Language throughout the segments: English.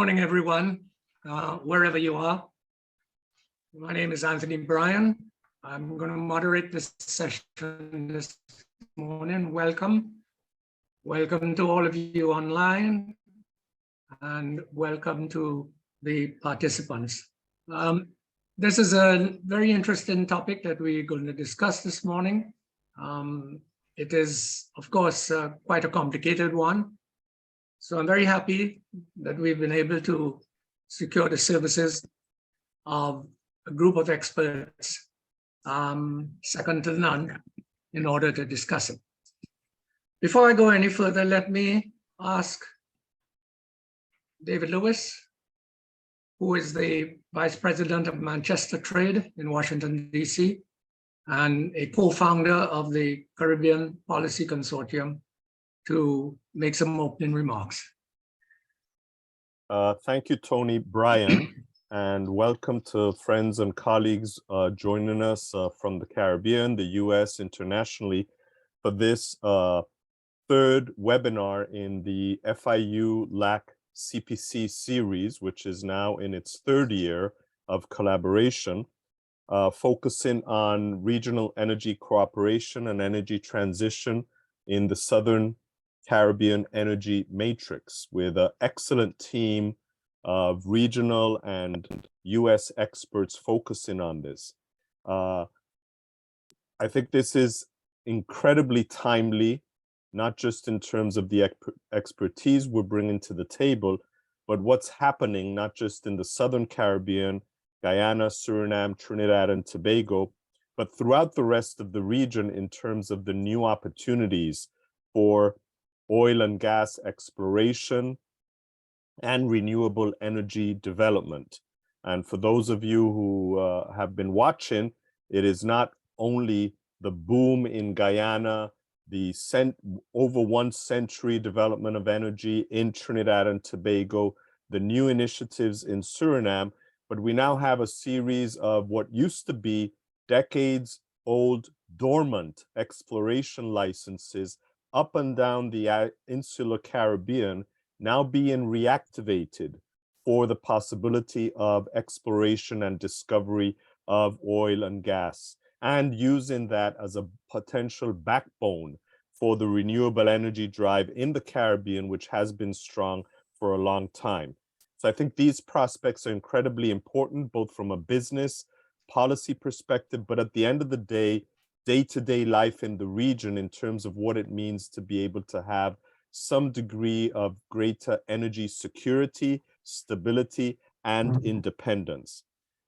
morning, everyone, wherever you are. My name is Anthony Bryan. I'm going to moderate this session this morning. Welcome. Welcome to all of you online, and welcome to the participants. This is a very interesting topic that we're going to discuss this morning. It is, of course, quite a complicated one. So I'm very happy that we've been able to secure the services of a group of experts, second to none, in order to discuss it. Before I go any further, let me ask David Lewis, who is the Vice President of Manchester Trade in Washington, D.C., and a co-founder of the Caribbean Policy Consortium, to make some opening remarks. Thank you, Tony Bryan, and welcome to friends and colleagues joining us from the Caribbean, the US, internationally, for this third webinar in the FIU LAC CPC series, which is now in its third year of collaboration, focusing on regional energy cooperation and energy transition in the Southern Caribbean energy matrix, with an excellent team of regional and US experts focusing on this. I think this is incredibly timely, not just in terms of the expertise we're bringing to the table, but what's happening not just in the Southern Caribbean, Guyana, Suriname, Trinidad and Tobago, but throughout the rest of the region in terms of the new opportunities for oil and gas exploration and renewable energy development. And for those of you who have been watching, it is not only the boom in Guyana, the over 1 century development of energy in Trinidad and Tobago, the new initiatives in Suriname, but we now have a series of what used to be decades old dormant exploration licenses up and down the insular Caribbean, now being reactivated for the possibility of exploration and discovery of oil and gas, and using that as a potential backbone for the renewable energy drive in the Caribbean, which has been strong for a long time. So I think these prospects are incredibly important, both from a business policy perspective, but at the end of the day, day-to-day life in the region in terms of what it means to be able to have some degree of greater energy security, stability, and independence.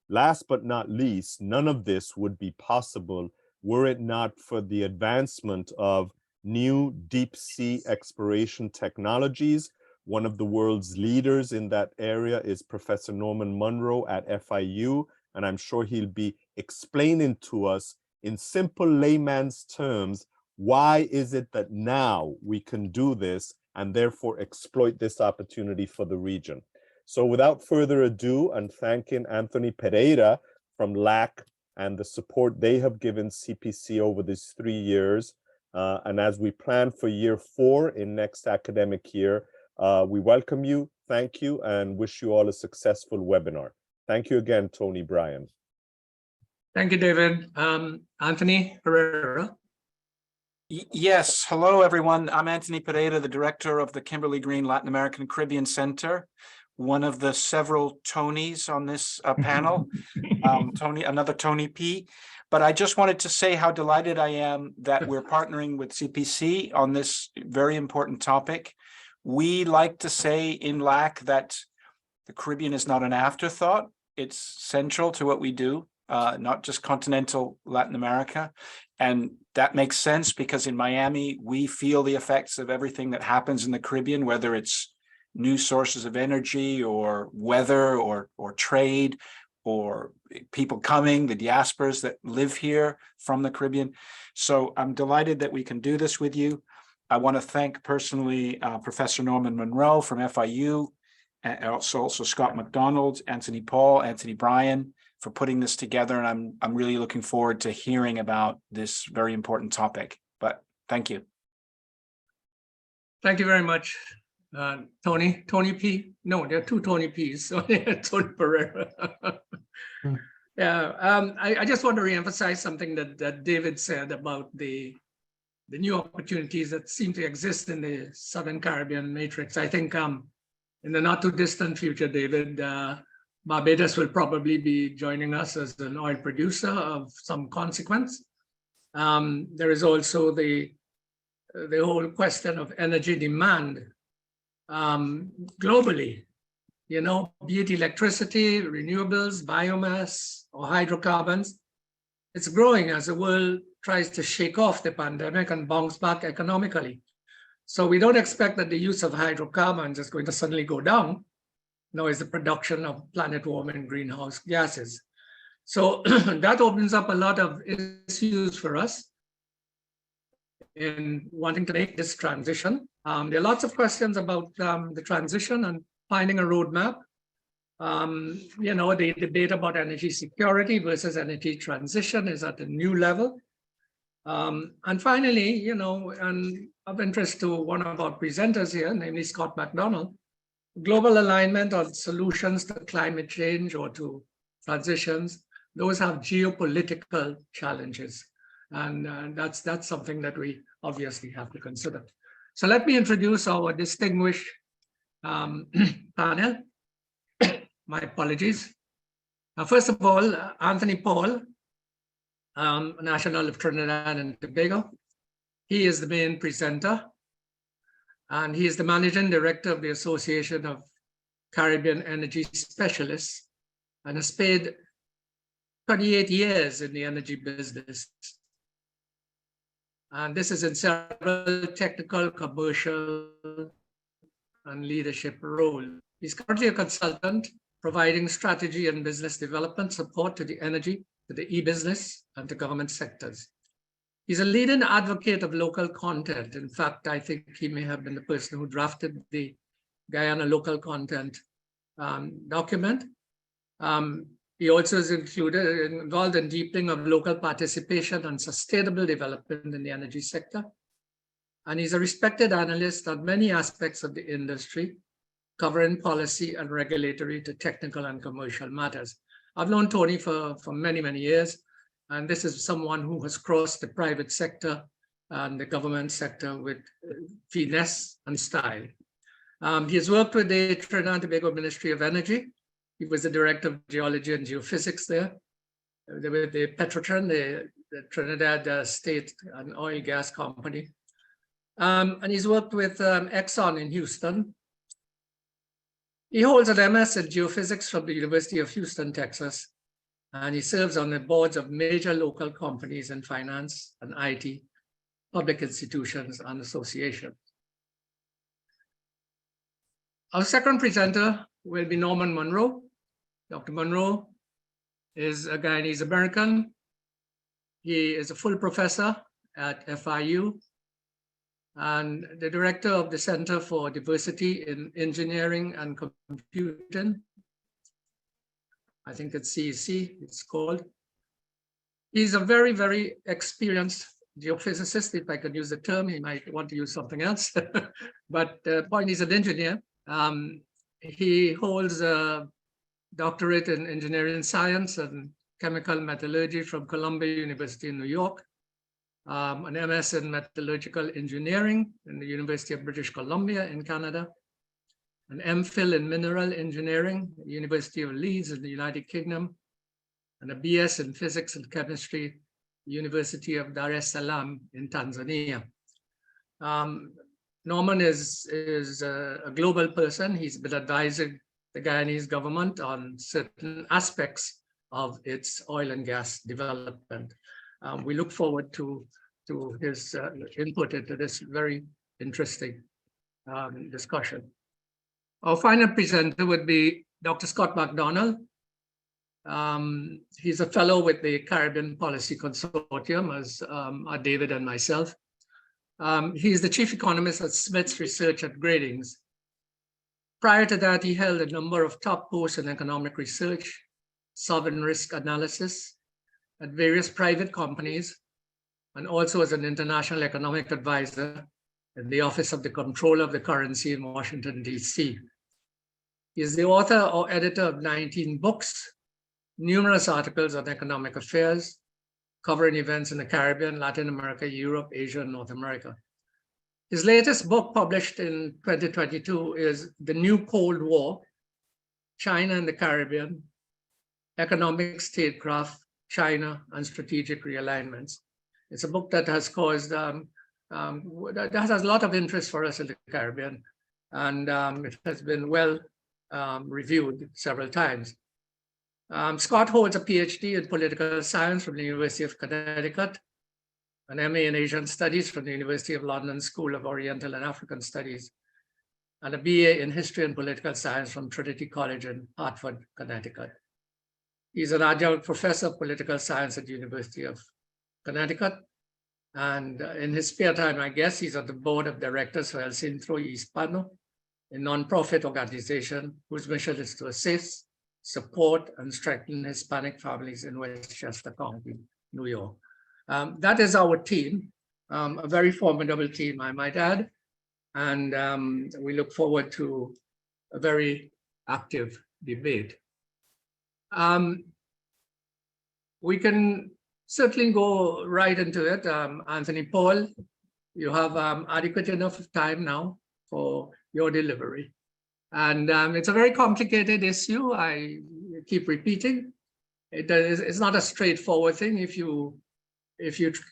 Last but not least, none of this would be possible were it not for the advancement of new deep sea exploration technologies. One of the world's leaders in that area is Professor Norman Munro at FIU, and I'm sure he'll be explaining to us in simple layman's terms, why is it that now we can do this and therefore exploit this opportunity for the region? So without further ado, and thanking Anthony Pereira from LAC and the support they have given CPC over these 3 years, and as we plan for year 4 in next academic year, we welcome you, thank you, and wish you all a successful webinar. Thank you again, Tony Bryan. Thank you, David. Anthony Pereira. Yes, hello everyone. I'm Anthony Pereira, the director of the Kimberly Green Latin American Caribbean Center, one of the several Tonys on this panel, another Tony P. But I just wanted to say how delighted I am that we're partnering with CPC on this very important topic. We like to say in LAC that the Caribbean is not an afterthought. It's central to what we do. Not just continental Latin America. And that makes sense because in Miami, we feel the effects of everything that happens in the Caribbean, whether it's new sources of energy or weather or trade or people coming, the diasporas that live here from the Caribbean. So I'm delighted that we can do this with you. I want to thank personally Professor Norman Munro from FIU, and also Scott McDonald, Anthony Paul, Anthony Bryan, for putting this together, and I'm really looking forward to hearing about this very important topic. But thank you. Thank you very much, Tony P. No, there are two Tony P's. So Tony Pereira. Yeah, I just want to reemphasize something that David said about the new opportunities that seem to exist in the Southern Caribbean matrix. I think in the not too distant future, David, Barbados will probably be joining us as an oil producer of some consequence. There is also the whole question of energy demand globally, you know, be it electricity, renewables, biomass, or hydrocarbons. It's growing as the world tries to shake off the pandemic and bounce back economically. So we don't expect that the use of hydrocarbons is going to suddenly go down, nor is the production of planet-warming greenhouse gases. So that opens up a lot of issues for us in wanting to make this transition. There are lots of questions about the transition and finding a roadmap. You know, the debate about energy security versus energy transition is at a new level. And finally, you know, and of interest to one of our presenters here, namely Scott McDonald, global alignment on solutions to climate change or to transitions, those have geopolitical challenges. And that's something that we obviously have to consider. So let me introduce our distinguished panel. My apologies. First of all, Anthony Paul, National of Trinidad and Tobago. He is the main presenter, and he is the managing director of the Association of Caribbean Energy Specialists, and has spent 28 years in the energy business. And this is in several technical, commercial, and leadership roles. He's currently a consultant providing strategy and business development support to the energy, to the e-business, and to government sectors. He's a leading advocate of local content. In fact, I think he may have been the person who drafted the Guyana local content document. He also is involved in deepening of local participation and sustainable development in the energy sector. And he's a respected analyst on many aspects of the industry, covering policy and regulatory to technical and commercial matters. I've known Tony for many, many years, and this is someone who has crossed the private sector and the government sector with finesse and style. He has worked with the Trinidad and Tobago Ministry of Energy. He was the director of geology and geophysics there. With the Petrotrin, the Trinidad State and Oil Gas Company. And he's worked with Exxon in Houston. He holds an MS in geophysics from the University of Houston, Texas, and he serves on the boards of major local companies in finance and IT, public institutions and associations. Our second presenter will be Norman Monroe. Dr. Monroe is a Guyanese American. He is a full professor at FIU and the director of the Center for Diversity in Engineering and Computing. I think it's CEC, it's called. He's a very, very experienced geophysicist, if I could use the term. He might want to use something else. But the point, he's an engineer. He holds a doctorate in engineering science and chemical metallurgy from Columbia University in New York. An MS in metallurgical engineering in the University of British Columbia in Canada, an MPhil in mineral engineering at the University of Leeds in the United Kingdom, and a BS in physics and chemistry, University of Dar es Salaam in Tanzania. Norman is a global person. He's been advising the Guyanese government on certain aspects of its oil and gas development. We look forward to his input into this very interesting discussion. Our final presenter would be Dr. Scott McDonald. He's a fellow with the Caribbean Policy Consortium, as are David and myself. He's the chief economist at Smith's Research at Gradings. Prior to that, he held a number of top posts in economic research, sovereign risk analysis at various private companies, and also as an international economic advisor in the Office of the Comptroller of the Currency in Washington, D.C. He is the author or editor of 19 books, numerous articles on economic affairs, covering events in the Caribbean, Latin America, Europe, Asia, and North America. His latest book, published in 2022, is The New Cold War, China and the Caribbean, Economic Statecraft, China, and Strategic Realignments. It's a book that has caused, that has a lot of interest for us in the Caribbean, and it has been well reviewed several times. Scott holds a PhD in political science from the University of Connecticut, an MA in Asian Studies from the University of London School of Oriental and African Studies, and a BA in History and Political Science from Trinity College in Hartford, Connecticut. He's an adjunct professor of political science at the University of Connecticut. And in his spare time, I guess, he's on the board of directors for El Centro Hispano, a nonprofit organization whose mission is to assist, support, and strengthen Hispanic families in Westchester County, New York. That is our team, a very formidable team, I might add. And we look forward to a very active debate. We can certainly go right into it. Anthony Paul, you have adequate enough time now for your delivery. And it's a very complicated issue. I keep repeating. It's not a straightforward thing. If you're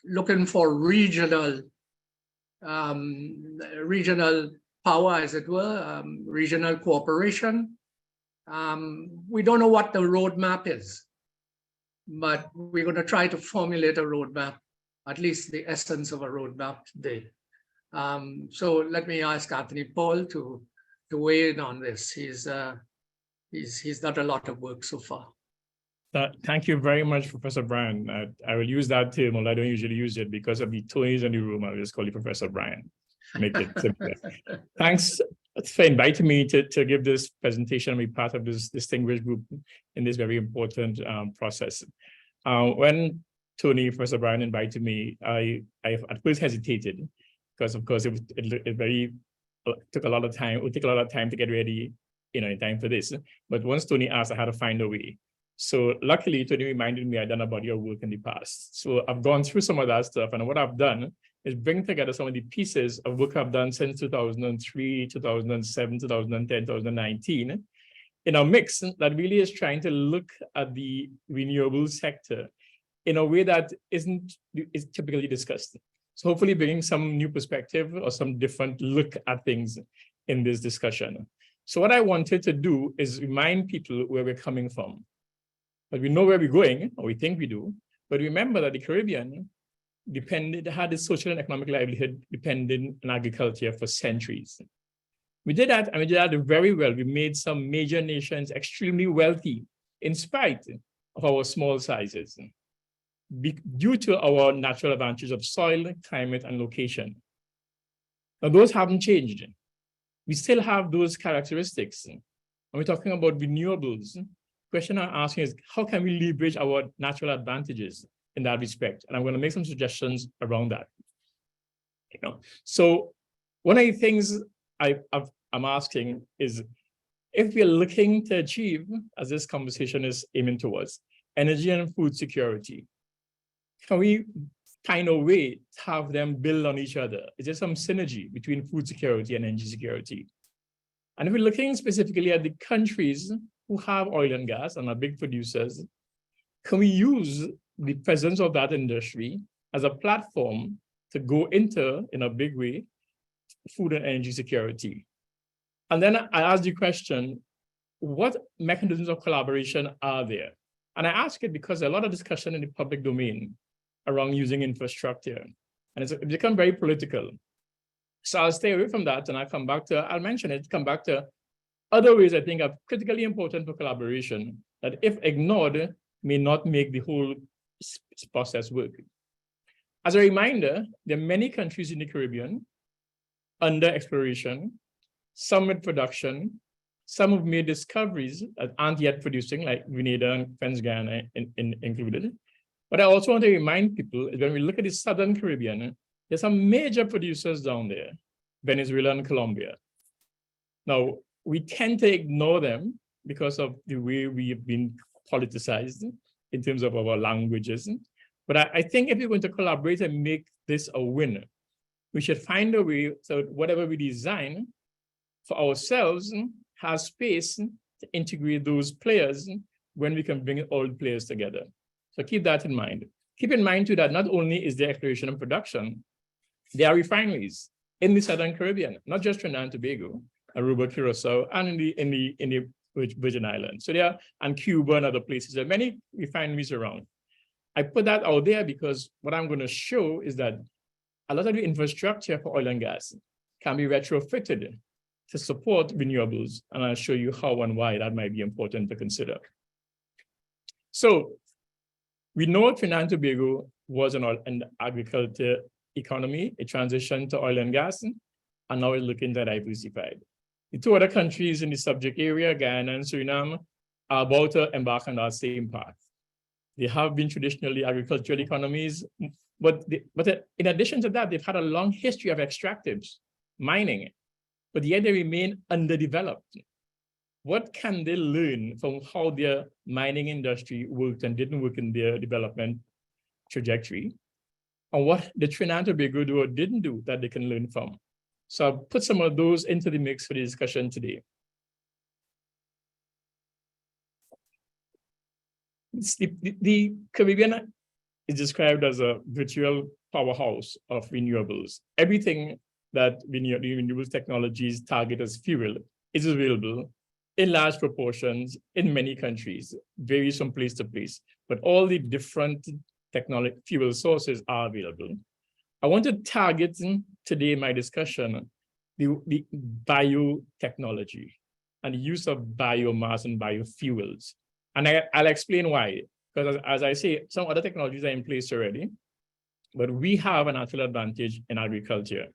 looking for regional power, as it were, regional cooperation, we don't know what the roadmap is, but we're going to try to formulate a roadmap, at least the essence of a roadmap today. So let me ask Anthony Paul to weigh in on this. He's done a lot of work so far. Thank you very much, Professor Brian. I will use that term, although I don't usually use it because of the Tonys in the room. I'll just call you Professor Brian. Make it simpler. Thanks for inviting me to give this presentation and be part of this distinguished group in this very important process. When Professor Brian invited me, I at first hesitated because, of course, it took a lot of time. It would take a lot of time to get ready, in time for this. But once Tony asked, I had to find a way. So luckily, Tony reminded me I'd done a body of work in the past. So I've gone through some of that stuff, and what I've done is bring together some of the pieces of work I've done since 2003, 2007, 2010, 2019, in a mix that really is trying to look at the renewable sector in a way that is typically discussed. So hopefully bringing some new perspective or some different look at things in this discussion. So what I wanted to do is remind people where we're coming from. But we know where we're going, or we think we do, but remember that the Caribbean had its social and economic livelihood dependent on agriculture for centuries. We did that, and we did that very well. We made some major nations extremely wealthy in spite of our small sizes, due to our natural advantages of soil, climate, and location. Now, those haven't changed. We still have those characteristics. And we're talking about renewables. The question I'm asking is, how can we leverage our natural advantages in that respect? And I'm going to make some suggestions around that. So one of the things I'm asking is, if we're looking to achieve, as this conversation is aiming towards, energy and food security, can we find a way to have them build on each other? Is there some synergy between food security and energy security? And if we're looking specifically at the countries who have oil and gas and are big producers, can we use the presence of that industry as a platform to go into, in a big way, food and energy security? And then I asked the question, what mechanisms of collaboration are there? And I ask it because there's a lot of discussion in the public domain around using infrastructure, and it's become very political. So I'll stay away from that, and I'll mention it, come back to other ways I think are critically important for collaboration that, if ignored, may not make the whole process work. As a reminder, there are many countries in the Caribbean under exploration, some with production, some have made discoveries that aren't yet producing, like Grenada and French Guyana included. But I also want to remind people, when we look at the Southern Caribbean, there's some major producers down there. Venezuela, and Colombia. Now, we tend to ignore them because of the way we have been politicized in terms of our languages. But I think if we're going to collaborate and make this a winner, we should find a way so whatever we design for ourselves has space to integrate those players when we can bring all players together. So keep that in mind. Keep in mind too that not only is there exploration and production, there are refineries in the Southern Caribbean, not just Trinidad and Tobago, Aruba, Curacao, and in the Virgin Islands. So there, and Cuba and other places. There are many refineries around. I put that out there because what I'm going to show is that a lot of the infrastructure for oil and gas can be retrofitted to support renewables, and I'll show you how and why that might be important to consider. So we know Trinidad and Tobago was an agriculture economy. It transitioned to oil and gas, and now it's looking to diversify. The two other countries in the subject area, Guyana and Suriname, are about to embark on that same path. They have been traditionally agricultural economies, but in addition to that, they've had a long history of extractives, mining, but yet they remain underdeveloped. What can they learn from how their mining industry worked and didn't work in their development trajectory? And what the Trinidad and Tobago do or didn't do that they can learn from? So I'll put some of those into the mix for the discussion today. The Caribbean is described as a virtual powerhouse of renewables. Everything that the renewables technologies target as fuel is available in large proportions in many countries, varies from place to place, but all the different technology fuel sources are available. I want to target today in my discussion the biotechnology and the use of biomass and biofuels. And I'll explain why, because as I say, some other technologies are in place already, but we have an natural advantage in agriculture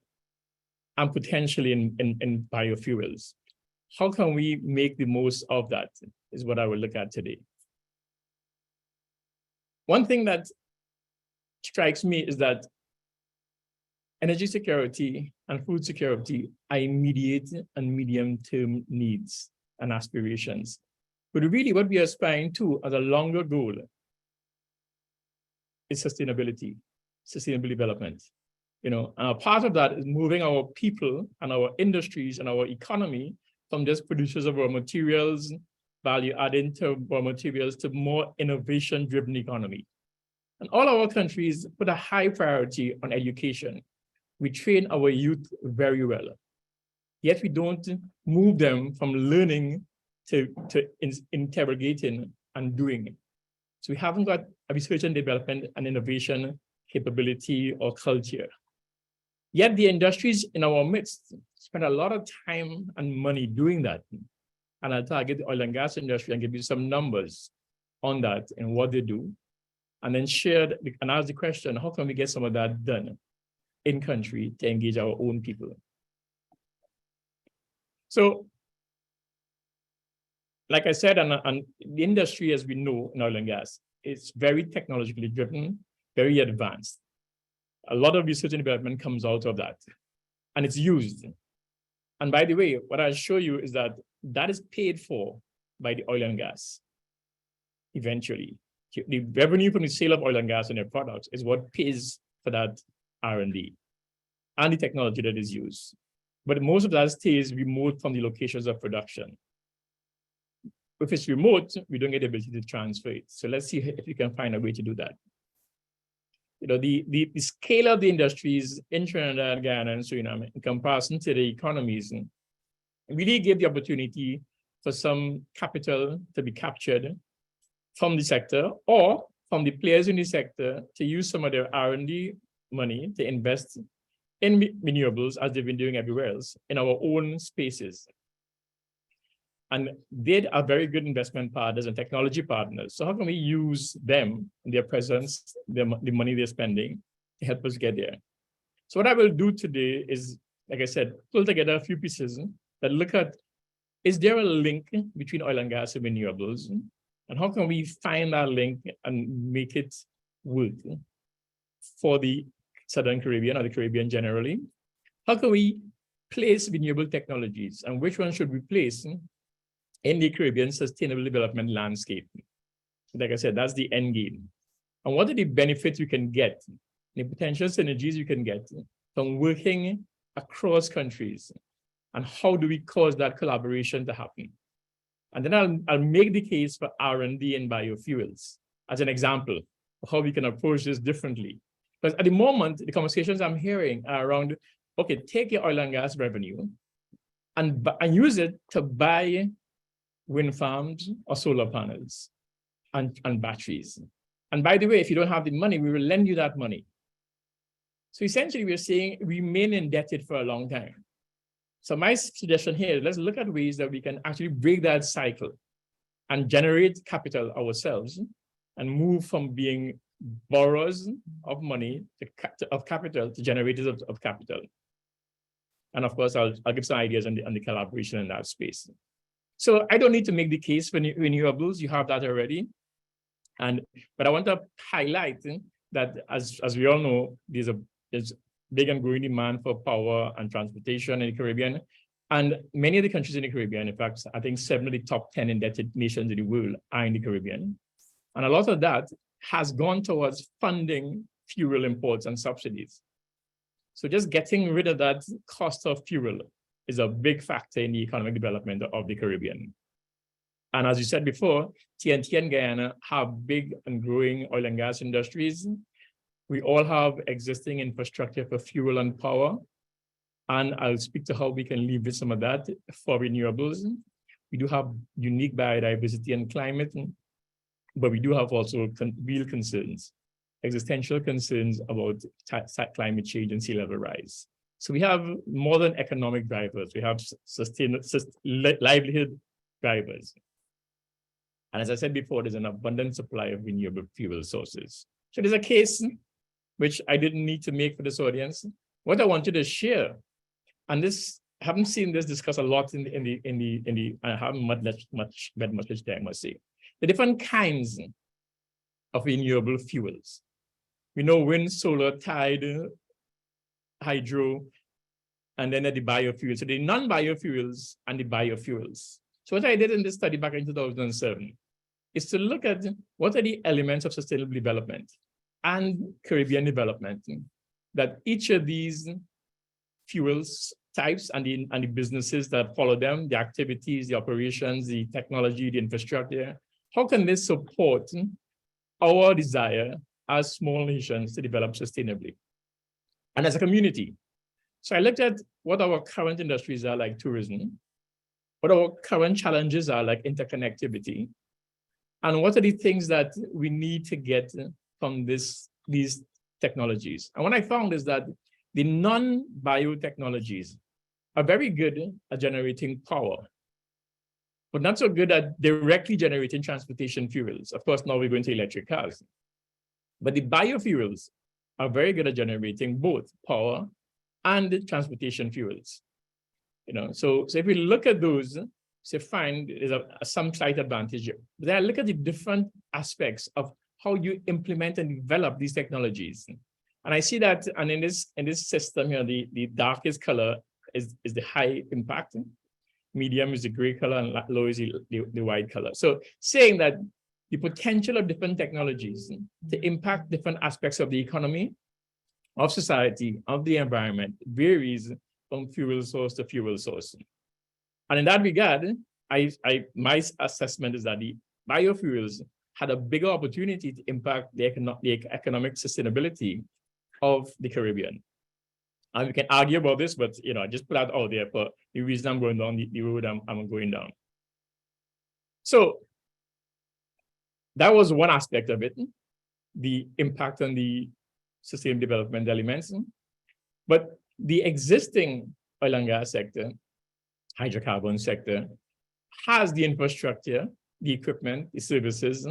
and potentially in biofuels. How can we make the most of that is what I will look at today. One thing that strikes me is that energy security and food security are immediate and medium-term needs and aspirations. But really what we are aspiring to as a longer goal is sustainable development. And part of that is moving our people and our industries and our economy from just producers of raw materials, value adding to raw materials, to more innovation-driven economy. And all our countries put a high priority on education. We train our youth very well, yet we don't move them from learning to interrogating and doing. So we haven't got a research and development and innovation capability or culture. Yet the industries in our midst spend a lot of time and money doing that. And I'll target the oil and gas industry and give you some numbers on that and what they do. And then share and ask the question, how can we get some of that done in country to engage our own people? So, like I said, and the industry, as we know in oil and gas, is very technologically driven, very advanced. A lot of research and development comes out of that, and it's used. And by the way, what I'll show you is that that is paid for by the oil and gas. Eventually, the revenue from the sale of oil and gas and their products is what pays for that R&D and the technology that is used. But most of that stays remote from the locations of production. If it's remote, we don't get the ability to transfer it. So let's see if we can find a way to do that. The scale of the industries in Trinidad, Guyana, and Suriname in comparison to the economies really gave the opportunity for some capital to be captured from the sector or from the players in the sector to use some of their R&D money to invest in renewables, as they've been doing everywhere else, in our own spaces. And they are very good investment partners and technology partners. So how can we use them, their presence, the money they're spending to help us get there? So what I will do today is, like I said, pull together a few pieces that look at, is there a link between oil and gas and renewables? And how can we find that link and make it work for the Southern Caribbean or the Caribbean generally? How can we place renewable technologies and which one should we place in the Caribbean sustainable development landscape. Like I said, that's the end game. And what are the benefits we can get, the potential synergies you can get from working across countries, and how do we cause that collaboration to happen? And then I'll make the case for R&D in biofuels as an example of how we can approach this differently. Because at the moment, the conversations I'm hearing are around, okay, take your oil and gas revenue and use it to buy wind farms or solar panels and batteries. And by the way, if you don't have the money, we will lend you that money. So essentially, we're saying remain indebted for a long time. So my suggestion here, let's look at ways that we can actually break that cycle and generate capital ourselves and move from being borrowers of money of capital to generators of capital. And of course, I'll give some ideas on the collaboration in that space. So I don't need to make the case for renewables. You have that already. But I want to highlight that as we all know, there's big and growing demand for power and transportation in the Caribbean. And many of the countries in the Caribbean, in fact, I think 7 of the top 10 indebted nations in the world are in the Caribbean. And a lot of that has gone towards funding fuel imports and subsidies. So just getting rid of that cost of fuel is a big factor in the economic development of the Caribbean. And as you said before, TNT and Guyana have big and growing oil and gas industries. We all have existing infrastructure for fuel and power. And I'll speak to how we can leverage some of that for renewables. We do have unique biodiversity and climate, but we do have also real concerns, existential concerns about climate change and sea level rise. So we have more than economic drivers. We have livelihood drivers. And as I said before, there's an abundant supply of renewable fuel sources. So there's a case which I didn't need to make for this audience. What I wanted to share, and this, I haven't seen this discussed a lot I haven't read much time, I must say. The different kinds of renewable fuels. We know wind, solar, tide, hydro, and then the biofuels. So the non-biofuels and the biofuels. So what I did in this study back in 2007 is to look at what are the elements of sustainable development and Caribbean development that each of these fuels types and the businesses that follow them, the activities, the operations, the technology, the infrastructure, how can this support our desire as small nations to develop sustainably and as a community? So I looked at what our current industries are, like tourism, what our current challenges are, like interconnectivity, and what are the things that we need to get from these technologies. And what I found is that the non-biotechnologies are very good at generating power, but not so good at directly generating transportation fuels. Of course, now we're going to electric cars. But the biofuels are very good at generating both power and transportation fuels. So if we look at those, so find there's some slight advantage here. But then I look at the different aspects of how you implement and develop these technologies. And I see that, and in this system here, the darkest color is the high impact, medium is the gray color, and low is the white color. So saying that the potential of different technologies to impact different aspects of the economy, of society, of the environment varies from fuel source to fuel source. And in that regard, my assessment is that the biofuels had a bigger opportunity to impact the economic sustainability of the Caribbean. And we can argue about this, but I just put that out there for the reason I'm going down the road I'm going down. So that was one aspect of it, the impact on the sustainable development elements. But the existing oil and gas sector, hydrocarbon sector, has the infrastructure, the equipment, the services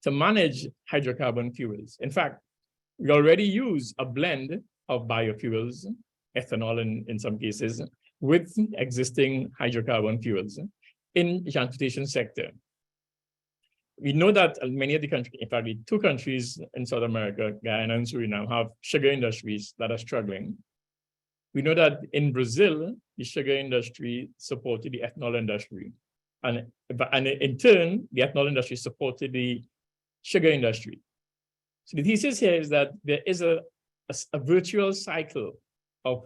to manage hydrocarbon fuels. In fact, we already use a blend of biofuels, ethanol in some cases, with existing hydrocarbon fuels in the transportation sector. We know that many of the countries, in fact, the 2 countries in South America, Guyana and Suriname, have sugar industries that are struggling. We know that in Brazil, the sugar industry supported the ethanol industry. And in turn, the ethanol industry supported the sugar industry. So the thesis here is that there is a virtual cycle of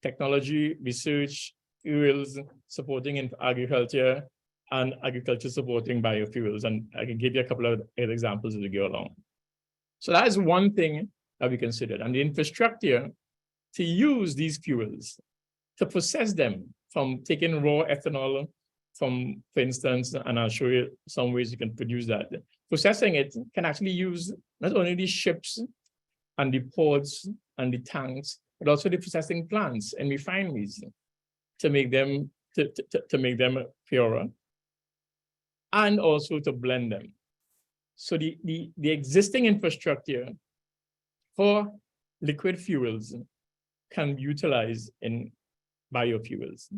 technology, research, fuels supporting in agriculture, and agriculture supporting biofuels. And I can give you a couple of examples as we go along. So that is one thing that we considered. And the infrastructure to use these fuels, to process them from taking raw ethanol from, for instance, and I'll show you some ways you can produce that. Processing it can actually use not only the ships and the ports and the tanks, but also the processing plants and refineries to make them purer, and also to blend them. So the existing infrastructure for liquid fuels can be utilized in biofuels,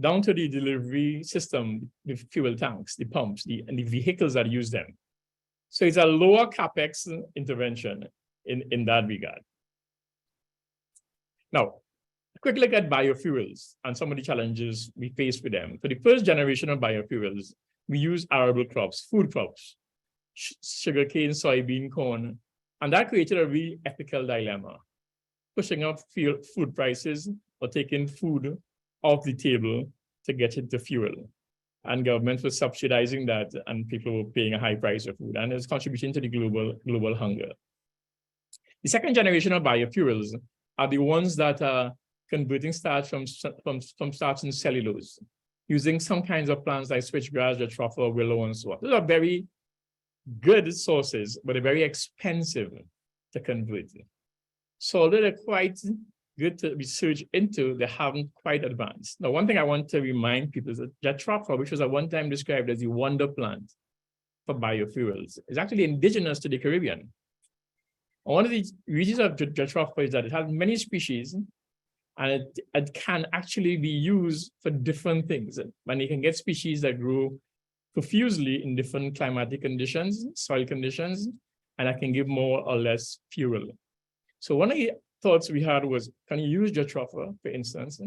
down to the delivery system, the fuel tanks, the pumps, and the vehicles that use them. So it's a lower capex intervention in that regard. Now, a quick look at biofuels and some of the challenges we face with them. For the first generation of biofuels, we use arable crops, food crops, sugarcane, soybean, corn, and that created a really ethical dilemma, pushing up food prices or taking food off the table to get into fuel. And governments were subsidizing that, and people were paying a high price of food, and it's contributing to the global hunger. The second generation of biofuels are the ones that are converting starch from starch and cellulose, using some kinds of plants like switchgrass, jatropha, willow, and so on. Those are very good sources, but they're very expensive to convert. So although they're quite good to research into, they haven't quite advanced. Now, one thing I want to remind people is that jatropha, which was at one time described as the wonder plant for biofuels, is actually indigenous to the Caribbean. And one of the reasons of jatropha is that it has many species, and it can actually be used for different things. And you can get species that grow profusely in different climatic conditions, soil conditions, and that can give more or less fuel. So one of the thoughts we had was, can you use jatropha, for instance,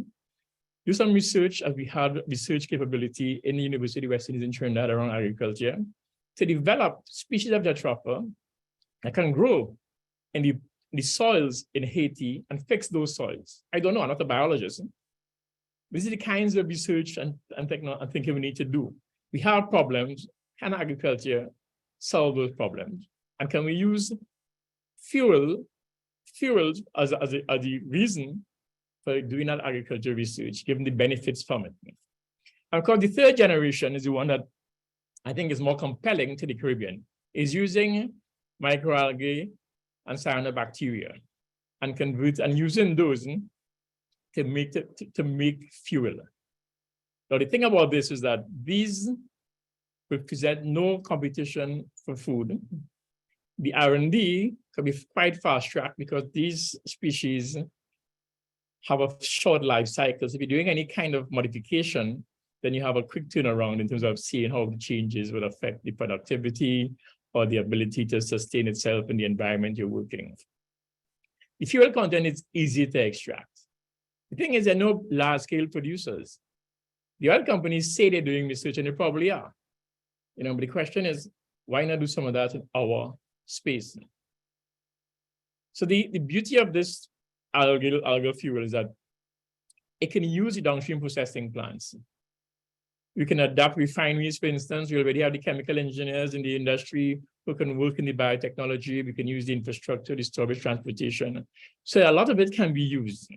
do some research, as we had research capability in the University of West Indies in Trinidad around agriculture, to develop species of jatropha that can grow in the soils in Haiti and fix those soils. I don't know, I'm not a biologist. These are the kinds of research and thinking we need to do. We have problems. Can agriculture solve those problems? And can we use fuels as the reason for doing that agriculture research, given the benefits from it? And of course, the third generation is the one that I think is more compelling to the Caribbean, is using microalgae and cyanobacteria and using those to make fuel. Now, the thing about this is that these represent no competition for food. The R&D can be quite fast-tracked because these species have a short life cycle. So if you're doing any kind of modification, then you have a quick turnaround in terms of seeing how the changes would affect the productivity or the ability to sustain itself in the environment you're working in. The fuel content is easy to extract. The thing is, there are no large-scale producers. The oil companies say they're doing research, and they probably are. But the question is, why not do some of that in our space? So the beauty of this algal fuel is that it can use the downstream processing plants. We can adapt refineries, for instance. We already have the chemical engineers in the industry who can work in the biotechnology. We can use the infrastructure, the storage, transportation. So a lot of it can be used.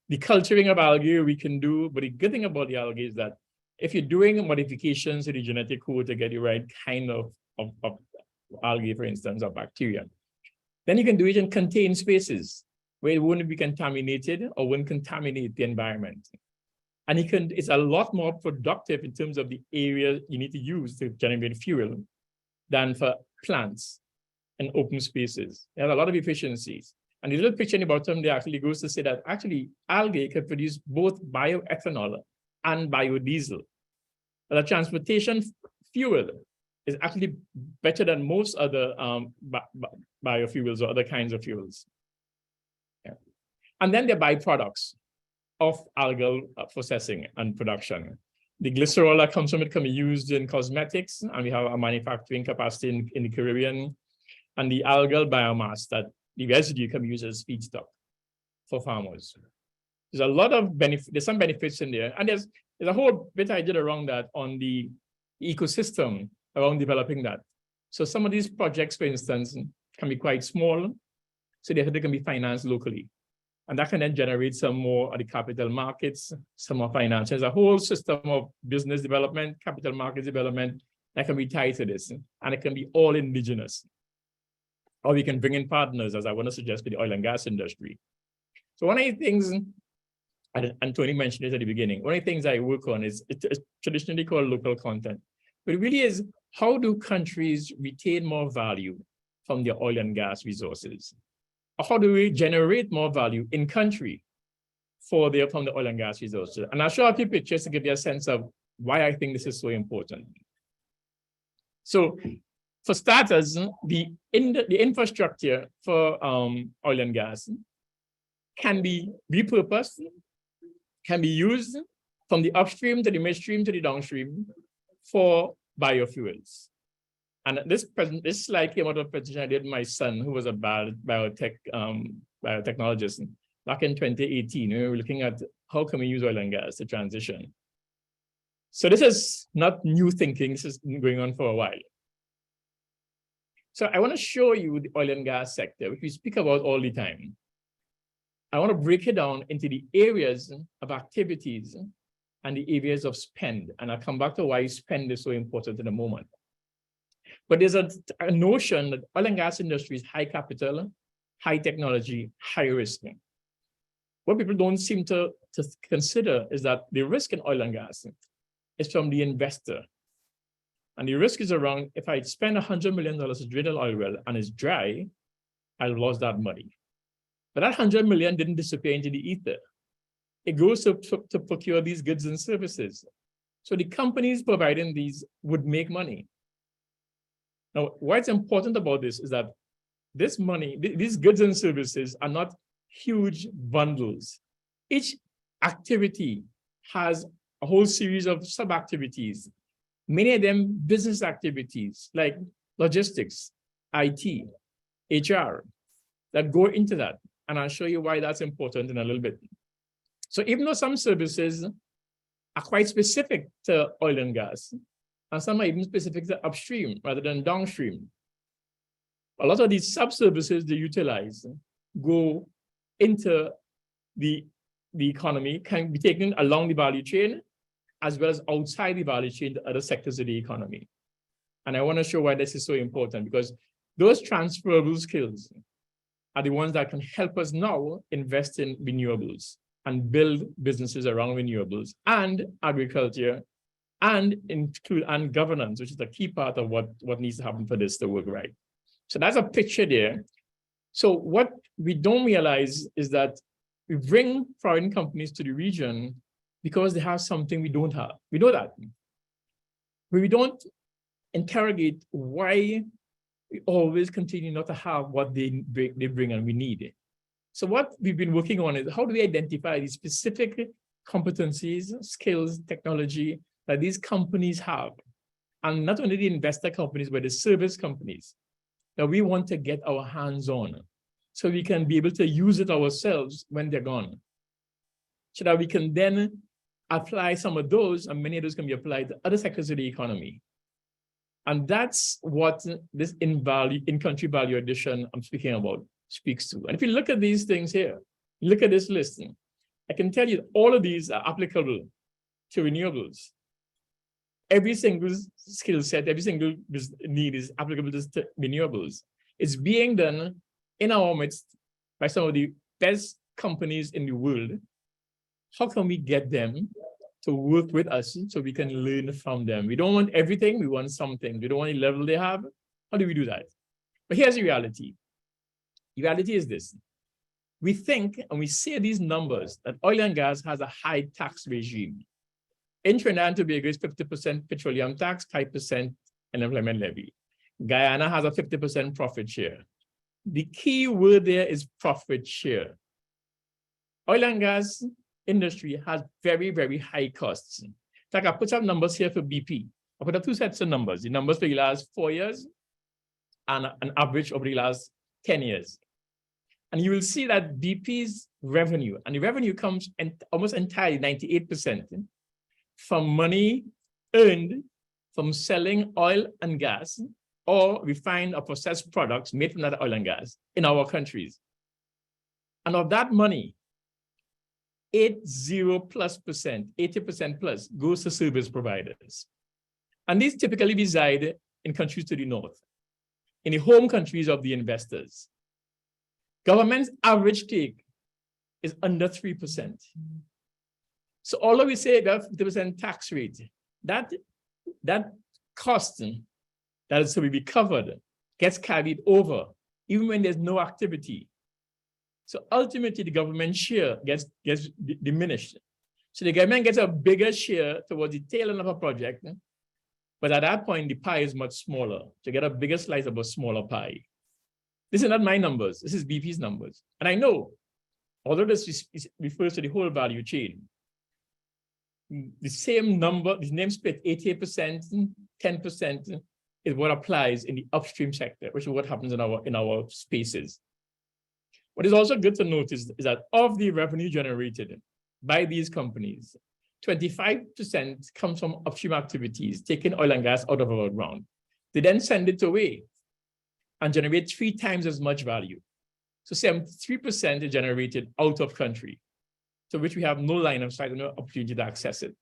The culturing of algae we can do, but the good thing about the algae is that if you're doing modifications to the genetic code to get the right kind of algae, for instance, or bacteria, then you can do it in contained spaces where it wouldn't be contaminated or wouldn't contaminate the environment. And it's a lot more productive in terms of the area you need to use to generate fuel than for plants and open spaces. They have a lot of efficiencies. And the little picture in the bottom there actually goes to say that actually algae can produce both bioethanol and biodiesel. But the transportation fuel is actually better than most other biofuels or other kinds of fuels. Yeah. And then the byproducts of algal processing and production. The glycerol that comes from it can be used in cosmetics, and we have a manufacturing capacity in the Caribbean. And the algal biomass that the residue can be used as feedstock for farmers. There's a lot of benefit, there's some benefits in there. And there's a whole bit I did around that on the ecosystem around developing that. So some of these projects, for instance, can be quite small, so therefore they can be financed locally. And that can then generate some more of the capital markets, some more finance. There's a whole system of business development, capital markets development that can be tied to this, and it can be all indigenous. Or we can bring in partners, as I want to suggest, with the oil and gas industry. So one of the things, and Tony mentioned it at the beginning, one of the things I work on is it's traditionally called local content. But it really is, how do countries retain more value from their oil and gas resources? Or how do we generate more value in country from the oil and gas resources? And I'll show a few pictures to give you a sense of why I think this is so important. So for starters, the infrastructure for oil and gas can be repurposed, can be used from the upstream to the midstream to the downstream for biofuels. And this slide came out of a presentation I did with my son, who was a biotechnologist back in 2018. We were looking at how can we use oil and gas to transition. So this is not new thinking, this has been going on for a while. So I want to show you the oil and gas sector, which we speak about all the time. I want to break it down into the areas of activities and the areas of spend. And I'll come back to why spend is so important in a moment. But there's a notion that oil and gas industry is high capital, high technology, high risk. What people don't seem to consider is that the risk in oil and gas is from the investor. And the risk is around, if I spend $100 million to drill an oil well and it's dry, I'll lose that money. But that 100 million didn't disappear into the ether. It goes to procure these goods and services. So the companies providing these would make money. Now, what's important about this is that this money, these goods and services are not huge bundles. Each activity has a whole series of sub-activities, many of them business activities like logistics, IT, HR, that go into that. And I'll show you why that's important in a little bit. So even though some services are quite specific to oil and gas, and some are even specific to upstream rather than downstream, a lot of these sub-services they utilize go into the economy, can be taken along the value chain, as well as outside the value chain to other sectors of the economy. And I want to show why this is so important, because those transferable skills are the ones that can help us now invest in renewables and build businesses around renewables and agriculture and governance, which is a key part of what needs to happen for this to work right. So that's a picture there. So what we don't realize is that we bring foreign companies to the region because they have something we don't have. We know that. But we don't interrogate why we always continue not to have what they bring and we need it. So what we've been working on is how do we identify these specific competencies, skills, technology that these companies have, and not only the investor companies, but the service companies that we want to get our hands on so we can be able to use it ourselves when they're gone. So that we can then apply some of those, and many of those can be applied to other sectors of the economy. And that's what this in-country value addition I'm speaking about speaks to. And if you look at these things here, look at this listing, I can tell you all of these are applicable to renewables. Every single skill set, every single need is applicable to renewables. It's being done in our midst by some of the best companies in the world. How can we get them to work with us so we can learn from them? We don't want everything, we want something. We don't want the level they have. How do we do that? But here's the reality. The reality is this. We think, and we say these numbers, that oil and gas has a high tax regime. In Trinidad and Tobago, it's 50% petroleum tax, 5% unemployment levy. Guyana has a 50% profit share. The key word there is profit share. oil and gas industry has very, very high costs. In fact, I put some numbers here for BP. I put up two sets of numbers, the numbers for the last 4 years and an average over the last 10 years. And you will see that BP's revenue, and the revenue comes almost entirely, 98%, from money earned from selling oil and gas or refined or processed products made from that oil and gas in our countries. And of that money, 80% plus goes to service providers. And these typically reside in countries to the north, in the home countries of the investors. Government's average take is under 3%. So although we say that 50% tax rate, that cost that is to be recovered gets carried over, even when there's no activity. So ultimately, the government share gets diminished. So the government gets a bigger share towards the tail end of a project, but at that point, the pie is much smaller. So you get a bigger slice of a smaller pie. This is not my numbers. This is BP's numbers. And I know, although this refers to the whole value chain, the same number, the name split, 80%, 10% is what applies in the upstream sector, which is what happens in our spaces. What is also good to notice is that of the revenue generated by these companies, 25% comes from upstream activities, taking oil and gas out of our ground. They then send it away and generate 3 times as much value. So 73% is generated out of country, to which we have no line of sight and no opportunity to access it.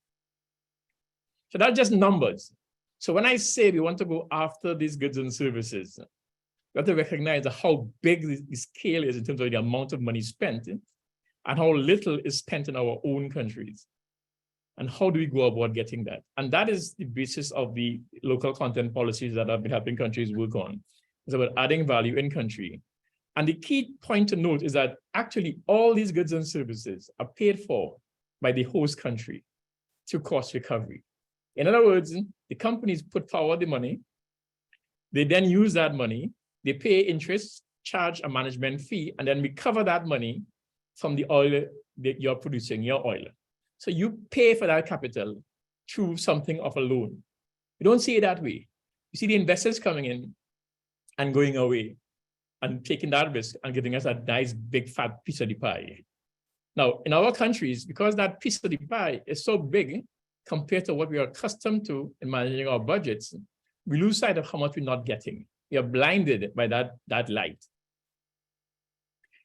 So that's just numbers. So when I say we want to go after these goods and services, we have to recognize how big the scale is in terms of the amount of money spent and how little is spent in our own countries. And how do we go about getting that? And that is the basis of the local content policies that I've been helping countries work on. It's about adding value in country. And the key point to note is that actually all these goods and services are paid for by the host country through cost recovery. In other words, the companies put forward the money, they then use that money, they pay interest, charge a management fee, and then recover that money from the oil that you're producing, your oil. So you pay for that capital through something of a loan. You don't see it that way. You see the investors coming in and going away and taking that risk and giving us a nice big fat piece of the pie. Now, in our countries, because that piece of the pie is so big compared to what we are accustomed to in managing our budgets, we lose sight of how much we're not getting. We are blinded by that light.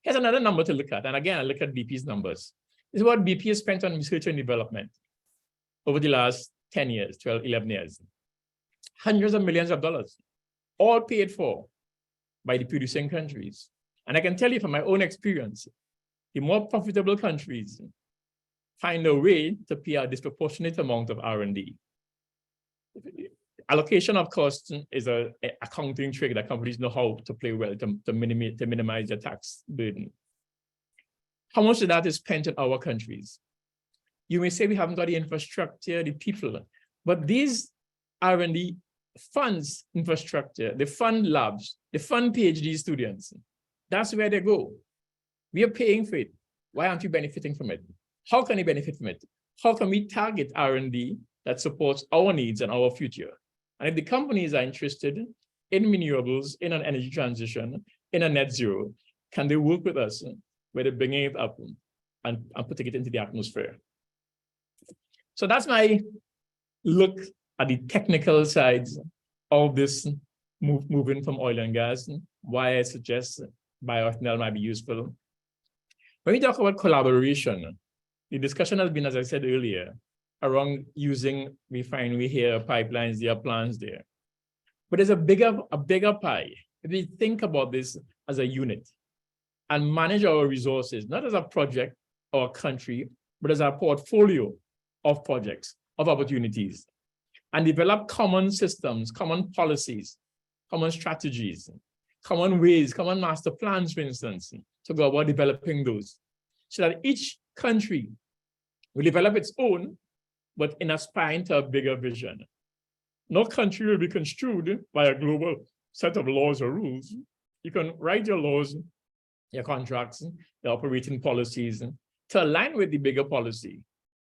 Here's another number to look at. And again, I look at BP's numbers. This is what BP has spent on research and development over the last 10 years, 12, 11 years. Hundreds of millions of dollars, all paid for by the producing countries. And I can tell you from my own experience, the more profitable countries find a way to pay a disproportionate amount of R&D. Allocation of costs is an accounting trick that companies know how to play well to minimize their tax burden. How much of that is spent in our countries? You may say we haven't got the infrastructure, the people, but these R&D funds infrastructure, they fund labs, they fund PhD students. That's where they go. We are paying for it. Why aren't we benefiting from it? How can we benefit from it? How can we target R&D that supports our needs and our future? And if the companies are interested in renewables, in an energy transition, in a net zero, can they work with us where they're bringing it up and putting it into the atmosphere? So that's my look at the technical sides of this moving from oil and gas, why I suggest bioethanol might be useful. When we talk about collaboration, the discussion has been, as I said earlier, around using refinery here, pipelines there, plants there. But there's a bigger pie. If we think about this as a unit and manage our resources, not as a project or a country, but as a portfolio of projects, of opportunities, and develop common systems, common policies, common strategies, common ways, common master plans, for instance, to go about developing those, so that each country will develop its own, but in aspiring to a bigger vision. No country will be construed by a global set of laws or rules. You can write your laws, your contracts, your operating policies, to align with the bigger policy.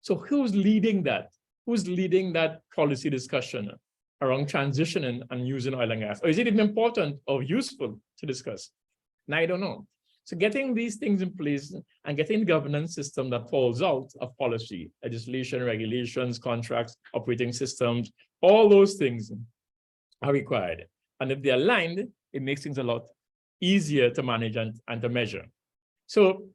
So who's leading that? Who's leading that policy discussion around transitioning and using oil and gas? Or is it even important or useful to discuss? Now, I don't know. So getting these things in place and getting the governance system that falls out of policy, legislation, regulations, contracts, operating systems, all those things are required. And if they're aligned, it makes things a lot easier to manage and to measure. So,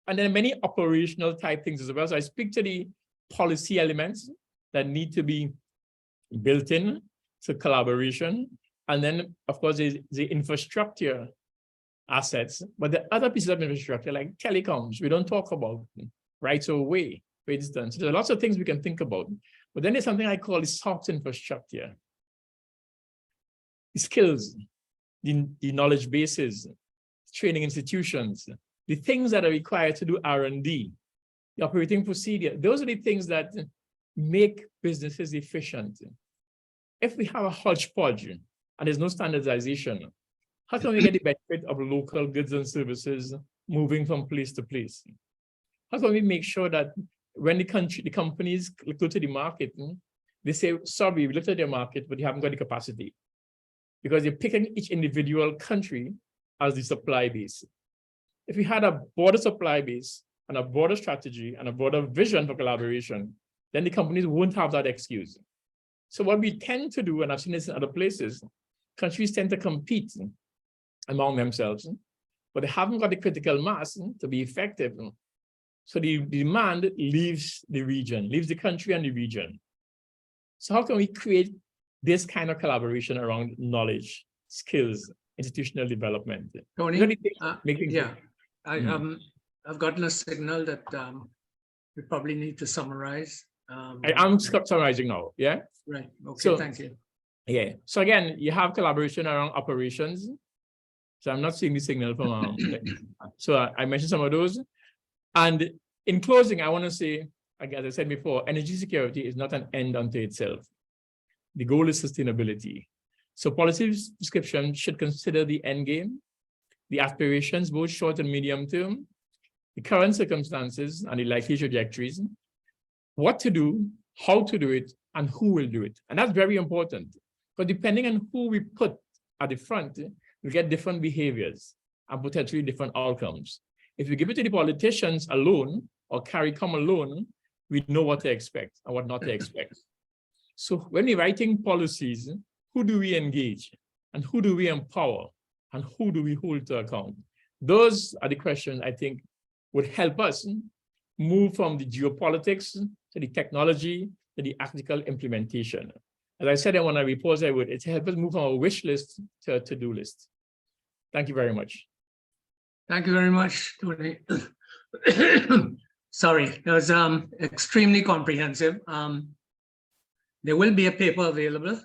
and then many operational type things as well. So I speak to the policy elements that need to be built in to collaboration. And then, of course, there's the infrastructure assets, but the other pieces of infrastructure like telecoms, we don't talk about right away, for instance. There are lots of things we can think about, but then there's something I call the soft infrastructure. The skills, the knowledge bases, training institutions, the things that are required to do R&D, the operating procedure, those are the things that make businesses efficient. If we have a hodgepodge and there's no standardization, how can we get the benefit of local goods and services moving from place to place? How can we make sure that when the companies go to the market, they say, sorry, we looked at their market, but you haven't got the capacity. Because they're picking each individual country as the supply base. If we had a broader supply base and a broader strategy and a broader vision for collaboration, then the companies won't have that excuse. So what we tend to do, and I've seen this in other places, countries tend to compete among themselves, but they haven't got the critical mass to be effective. So the demand leaves the region, leaves the country and the region. So how can we create this kind of collaboration around knowledge, skills, institutional development? Tony, I've gotten a signal that we probably need to summarize. I'm summarizing now, yeah? Right, okay, so, thank you. Yeah, so again, you have collaboration around operations. So I'm not seeing the signal from, so I mentioned some of those. And in closing, I want to say, as I said before, energy security is not an end unto itself. The goal is sustainability. So policy prescription should consider the end game, the aspirations, both short and medium term, the current circumstances and the likely trajectories, what to do, how to do it, and who will do it. And that's very important. But depending on who we put at the front, we get different behaviors and potentially different outcomes. If we give it to the politicians alone or CARICOM alone, we know what to expect and what not to expect. So when we're writing policies, who do we engage and who do we empower and who do we hold to account? Those are the questions I think would help us move from the geopolitics to the technology to the practical implementation. As I said in one of the reports I would, it's help us move from a wish list to a to-do list. Thank you very much. Thank you very much, Tony. Sorry, that was extremely comprehensive. There will be a paper available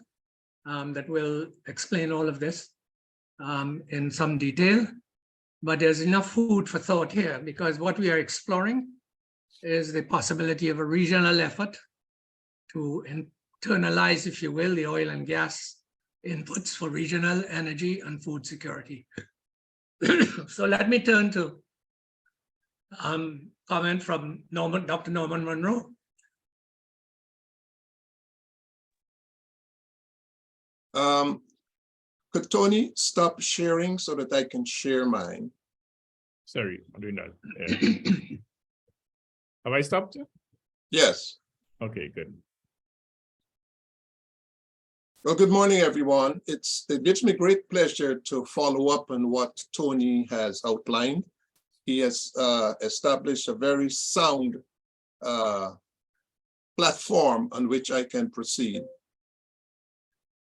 that will explain all of this in some detail, but there's enough food for thought here because what we are exploring is the possibility of a regional effort to internalize, if you will, the oil and gas inputs for regional energy and food security. So let me turn to comment from Dr. Norman Monroe. Could Tony stop sharing so that I can share mine? Sorry, I'm doing that. Have I stopped? Yes. Okay, good. Well, good morning, everyone. It gives me great pleasure to follow up on what Tony has outlined. He has established a very sound platform on which I can proceed.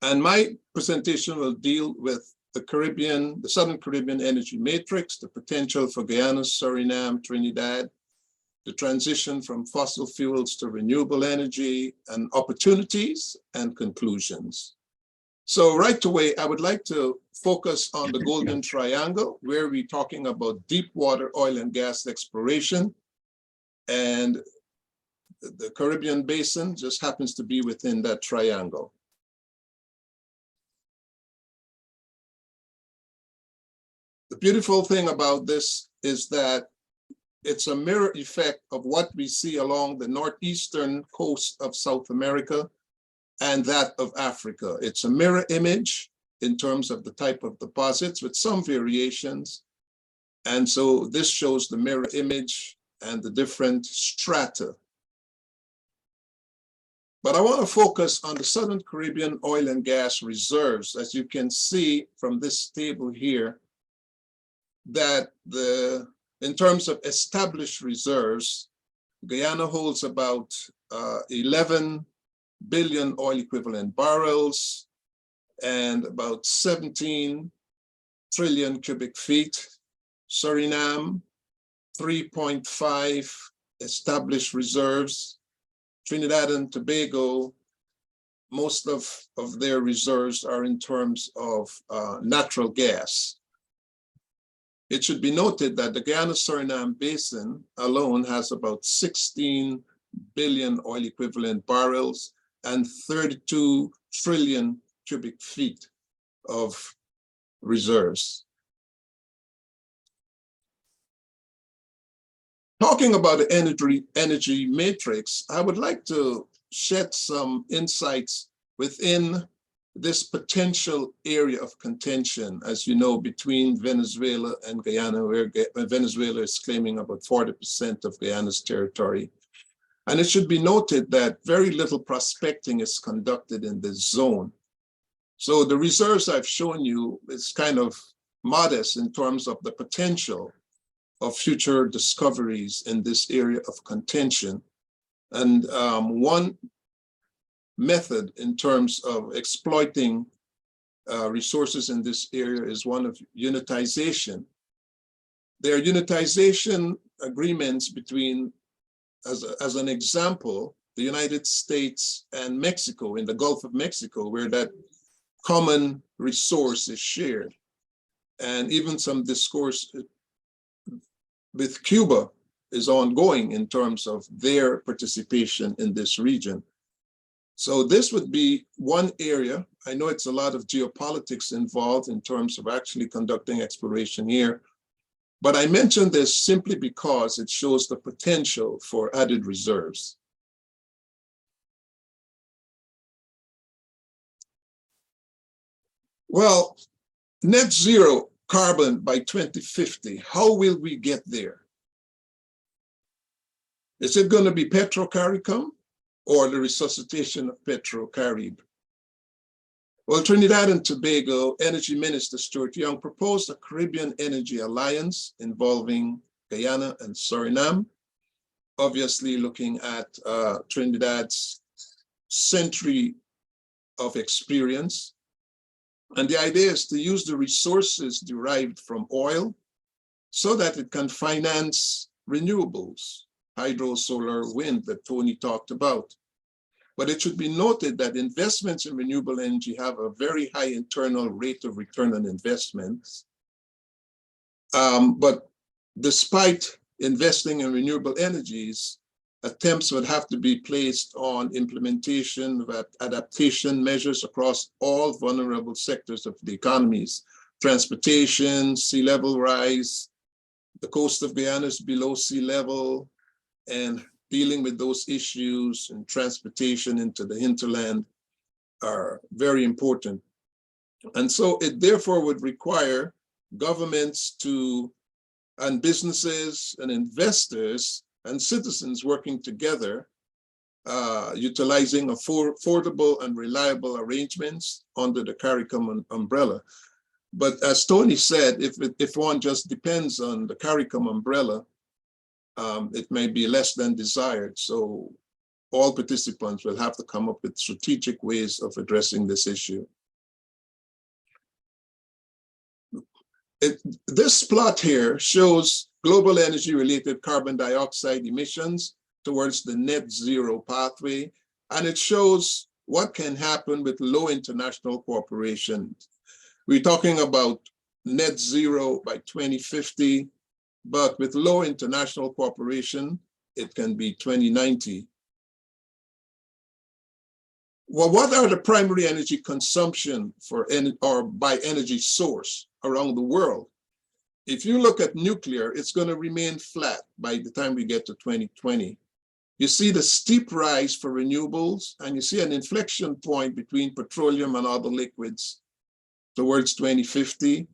And my presentation will deal with the Southern Caribbean energy matrix, the potential for Guyana, Suriname, Trinidad, the transition from fossil fuels to renewable energy, and opportunities and conclusions. So right away, I would like to focus on the Golden Triangle, where we're talking about deep water oil and gas exploration. And the Caribbean basin just happens to be within that triangle. The beautiful thing about this is that it's a mirror effect of what we see along the northeastern coast of South America and that of Africa. It's a mirror image in terms of the type of deposits with some variations. And so this shows the mirror image and the different strata. But I want to focus on the Southern Caribbean oil and gas reserves. As you can see from this table here, that in terms of established reserves, Guyana holds about 11 billion oil equivalent barrels and about 17 trillion cubic feet. Suriname, 3.5 established reserves. Trinidad and Tobago, most of their reserves are in terms of natural gas. It should be noted that the Guyana-Suriname basin alone has about 16 billion oil equivalent barrels and 32 trillion cubic feet of reserves. Talking about the energy matrix, I would like to shed some insights within this potential area of contention, as you know, between Venezuela and Guyana, where Venezuela is claiming about 40% of Guyana's territory. And it should be noted that very little prospecting is conducted in this zone. So the reserves I've shown you is kind of modest in terms of the potential of future discoveries in this area of contention. And one method in terms of exploiting resources in this area is one of unitization. There are unitization agreements between, as an example, the United States and Mexico in the Gulf of Mexico, where that common resource is shared. And even some discourse with Cuba is ongoing in terms of their participation in this region. So this would be one area. I know it's a lot of geopolitics involved in terms of actually conducting exploration here, but I mention this simply because it shows the potential for added reserves. Well, net zero carbon by 2050, how will we get there? Is it going to be Petro-CARICOM or the resuscitation of Petro-Caribe? Well, Trinidad and Tobago Energy Minister Stuart Young proposed a Caribbean Energy Alliance involving Guyana and Suriname, obviously looking at Trinidad's century of experience. And the idea is to use the resources derived from oil so that it can finance renewables, hydro, solar, wind that Tony talked about. But it should be noted that investments in renewable energy have a very high internal rate of return on investments. But despite investing in renewable energies, attempts would have to be placed on implementation of adaptation measures across all vulnerable sectors of the economies: transportation, sea level rise, the coast of Guyana is below sea level, and dealing with those issues and transportation into the hinterland are very important. And so it therefore would require governments and businesses and investors and citizens working together, utilizing affordable and reliable arrangements under the CARICOM umbrella. But as Tony said, if one just depends on the CARICOM umbrella, it may be less than desired. So all participants will have to come up with strategic ways of addressing this issue. This plot here shows global energy-related carbon dioxide emissions towards the net zero pathway, and it shows what can happen with low international cooperation. We're talking about net zero by 2050, but with low international cooperation, it can be 2090. Well, what are the primary energy consumption by energy source around the world? if you look at nuclear, it's going to remain flat by the time we get to 2020. You see the steep rise for renewables, and you see an inflection point between petroleum and other liquids towards 2050.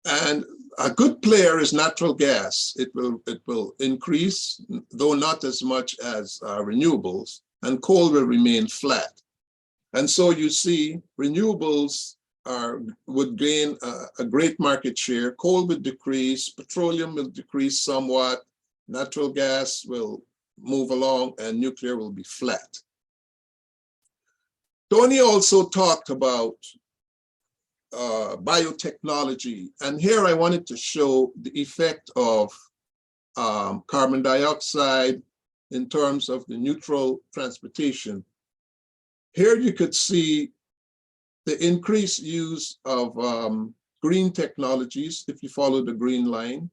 And a good player is natural gas. It will increase, though not as much as renewables, and coal will remain flat. And so you see renewables would gain a great market share. Coal would decrease, petroleum will decrease somewhat, natural gas will move along, and nuclear will be flat. Tony also talked about biotechnology. And here I wanted to show the effect of carbon dioxide in terms of the neutral transportation. Here you could see the increased use of green technologies if you follow the green line.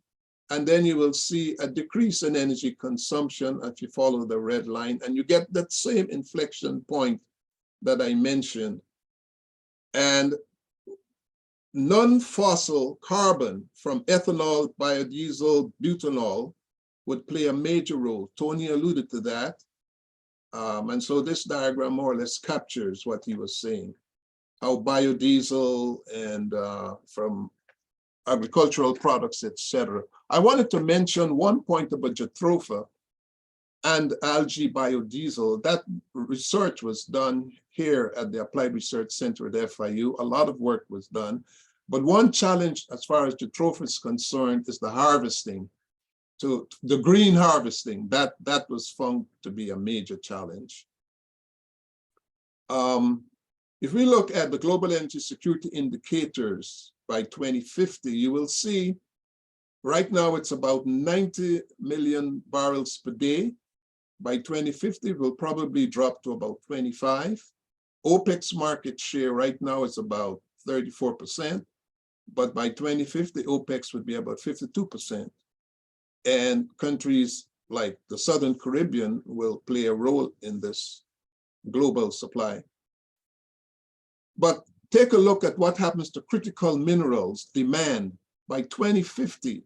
And then you will see a decrease in energy consumption if you follow the red line. And you get that same inflection point that I mentioned. And non-fossil carbon from ethanol, biodiesel, butanol would play a major role. Tony alluded to that. And so this diagram more or less captures what he was saying, how biodiesel and from agricultural products, etc. I wanted to mention one point about jatropha and algae biodiesel. That research was done here at the Applied Research Center at FIU. A lot of work was done. But one challenge as far as jatropha is concerned is the harvesting, to the green harvesting. That was found to be a major challenge. If we look at the global energy security indicators by 2050, you will see right now it's about 90 million barrels per day. By 2050, it will probably drop to about 25. OPEC's market share right now is about 34%, but by 2050, OPEC's would be about 52%. And countries like the Southern Caribbean will play a role in this global supply. But take a look at what happens to critical minerals demand by 2050.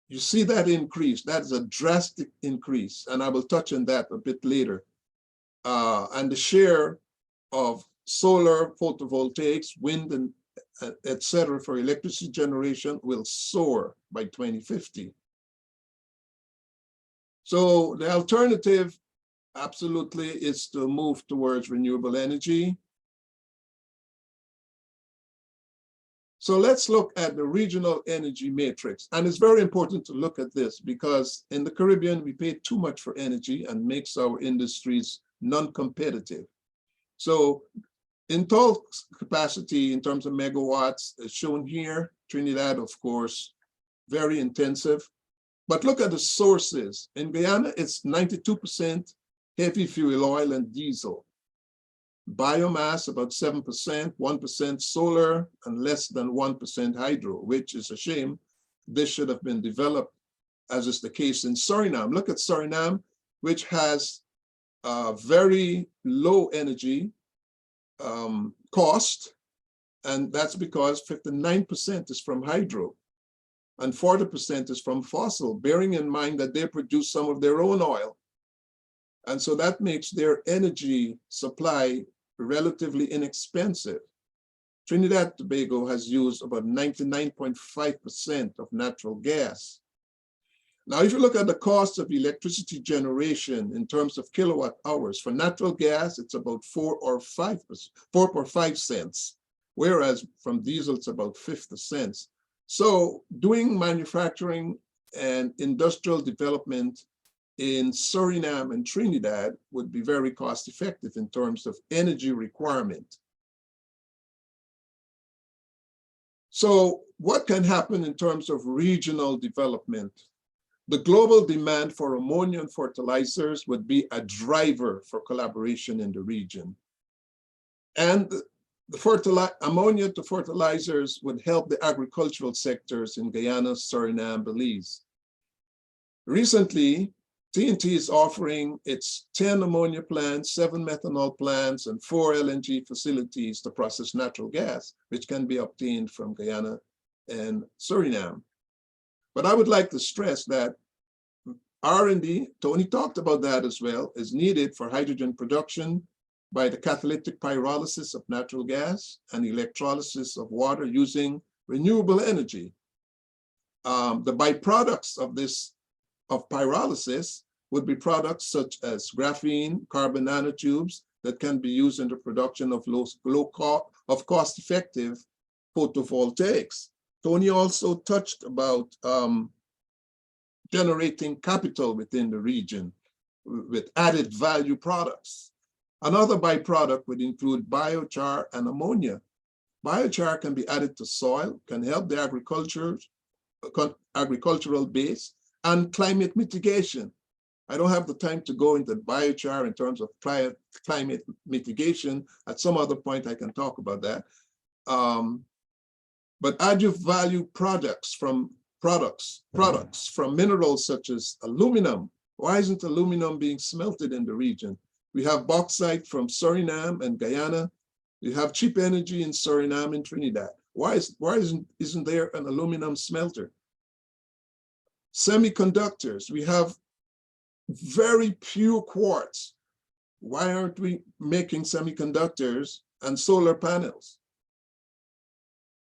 You see that increase. That is a drastic increase, and I will touch on that a bit later. And the share of solar photovoltaics, wind, and et cetera for electricity generation will soar by 2050. So the alternative absolutely is to move towards renewable energy. So let's look at the regional energy matrix. And it's very important to look at this because in the Caribbean, we pay too much for energy and makes our industries non-competitive. So installed capacity in terms of megawatts is shown here. Trinidad, of course, very intensive. But look at the sources. In Guyana, it's 92% heavy fuel oil and diesel. Biomass, about 7%, 1% solar, and less than 1% hydro, which is a shame. This should have been developed, as is the case in Suriname. Look at Suriname, which has very low energy cost, and that's because 59% is from hydro and 40% is from fossil, bearing in mind that they produce some of their own oil. And so that makes their energy supply relatively inexpensive. Trinidad and Tobago has used about 99.5% of natural gas. Now, if you look at the cost of electricity generation in terms of kilowatt hours, for natural gas, it's about 4 or 5 cents, whereas from diesel, it's about 50 cents. So doing manufacturing and industrial development in Suriname and Trinidad would be very cost effective in terms of energy requirement. So what can happen in terms of regional development? The global demand for ammonia and fertilizers would be a driver for collaboration in the region. And the ammonia to fertilizers would help the agricultural sectors in Guyana, Suriname, Belize. Recently, TNT is offering its 10 ammonia plants, 7 methanol plants, and 4 LNG facilities to process natural gas, which can be obtained from Guyana and Suriname. But I would like to stress that R&D, Tony talked about that as well, is needed for hydrogen production by the catalytic pyrolysis of natural gas and electrolysis of water using renewable energy. The byproducts of pyrolysis would be products such as graphene, carbon nanotubes that can be used in the production of cost-effective photovoltaics. Tony also touched about generating capital within the region with added value products. Another byproduct would include biochar and ammonia. Biochar can be added to soil, can help the agricultural base, and climate mitigation. I don't have the time to go into biochar in terms of climate mitigation. At some other point, I can talk about that. But added value products from minerals such as aluminum. Why isn't aluminum being smelted in the region? We have bauxite from Suriname and Guyana. We have cheap energy in Suriname and Trinidad. Why isn't there an aluminum smelter? Semiconductors, we have very pure quartz. Why aren't we making semiconductors and solar panels?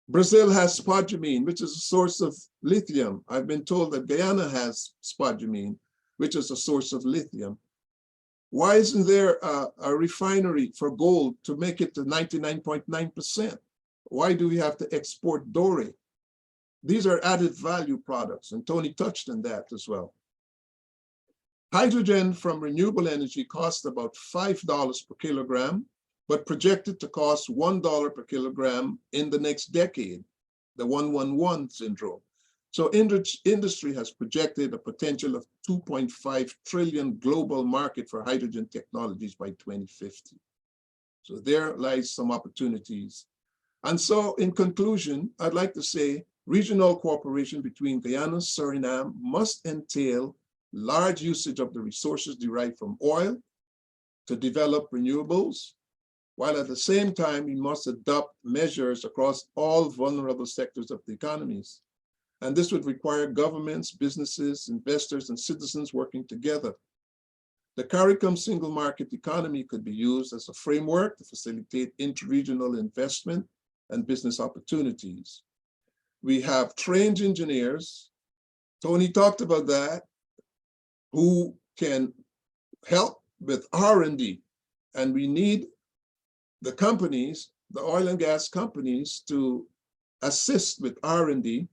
Brazil has spodumene, which is a source of lithium. I've been told that Guyana has spodumene, which is a source of lithium. Why isn't there a refinery for gold to make it to 99.9%? Why do we have to export doré? These are added value products, and Tony touched on that as well. Hydrogen from renewable energy costs about $5 per kilogram, but projected to cost $1 per kilogram in the next decade, the 111 syndrome. So industry has projected a potential of 2.5 trillion global market for hydrogen technologies by 2050. So there lies some opportunities. And so in conclusion, I'd like to say regional cooperation between Guyana and Suriname must entail large usage of the resources derived from oil to develop renewables, while at the same time, we must adopt measures across all vulnerable sectors of the economies. And this would require governments, businesses, investors, and citizens working together. The CARICOM single market economy could be used as a framework to facilitate interregional investment and business opportunities. We have trained engineers, Tony talked about that, who can help with R&D. And we need the companies, the oil and gas companies, to assist with R&D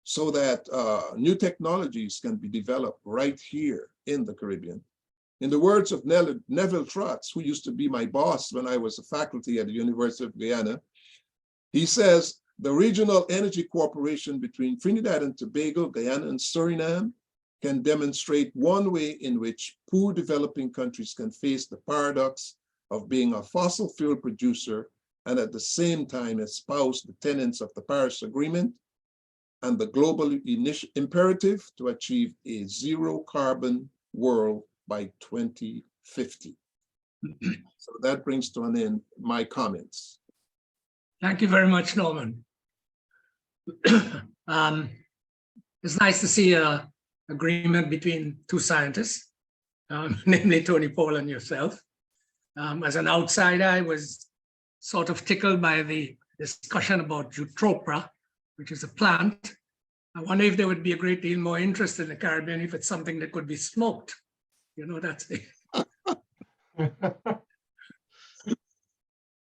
so that new technologies can be developed right here in the Caribbean. In the words of Neville Trotz, who used to be my boss when I was a faculty at the University of Guyana, he says, the regional energy cooperation between Trinidad and Tobago, Guyana, and Suriname can demonstrate one way in which poor developing countries can face the paradox of being a fossil fuel producer and at the same time espouse the tenets of the Paris Agreement and the global imperative to achieve a zero carbon world by 2050. So that brings to an end my comments. Thank you very much, Norman. It's nice to see an agreement between two scientists, namely Tony Paul and yourself. As an outsider, I was sort of tickled by the discussion about Eutropia, which is a plant. I wonder if there would be a great deal more interest in the Caribbean if it's something that could be smoked. You know, that's the...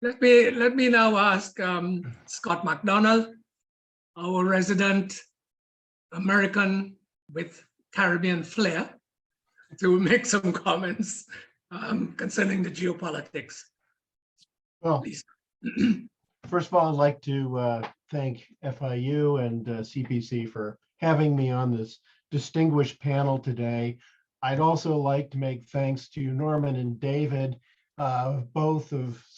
Let me now ask Scott McDonald, our resident American with Caribbean flair, to make some comments concerning the geopolitics. Well, Please. first of all, I'd like to thank FIU and CPC for having me on this distinguished panel today. I'd also like to make thanks to Norman and David, so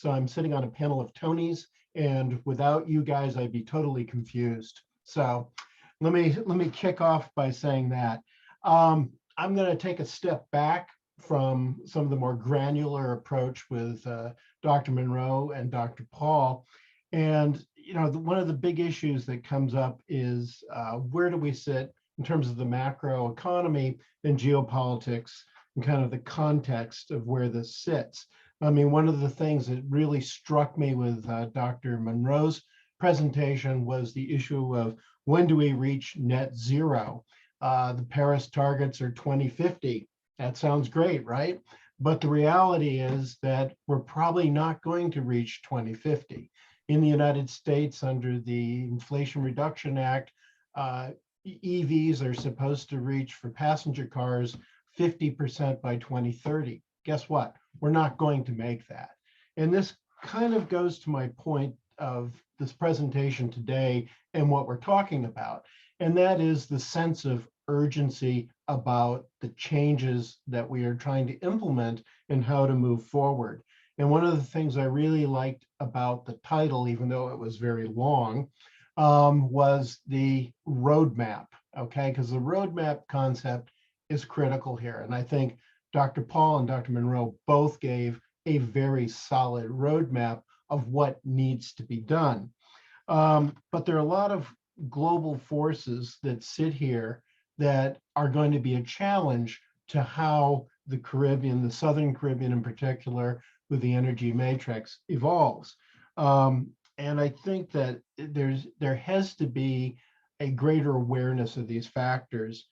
I'm sitting on a panel of Tonys, and without you guys, I'd be totally confused. So let me kick off by saying that. I'm going to take a step back from some of the more granular approach with Dr. Monroe and Dr. Paul. And, one of the big issues that comes up is where do we sit in terms of the macro economy and geopolitics and kind of the context of where this sits. I mean, one of the things that really struck me with Dr. Monroe's presentation was the issue of when do we reach net zero? The Paris targets are 2050. That sounds great, right? But the reality is that we're probably not going to reach 2050. In the United States, under the Inflation Reduction Act, EVs are supposed to reach, for passenger cars, 50% by 2030. Guess what? We're not going to make that. And this kind of goes to my point of this presentation today and what we're talking about. And that is the sense of urgency about the changes that we are trying to implement and how to move forward. And one of the things I really liked about the title, even though it was very long, was the roadmap, okay? Because the roadmap concept is critical here. And I think Dr. Paul and Dr. Monroe both gave a very solid roadmap of what needs to be done. But there are a lot of global forces that sit here that are going to be a challenge to how the Caribbean, the Southern Caribbean in particular, with the energy matrix evolves. And I think that there has to be a greater awareness of these factors,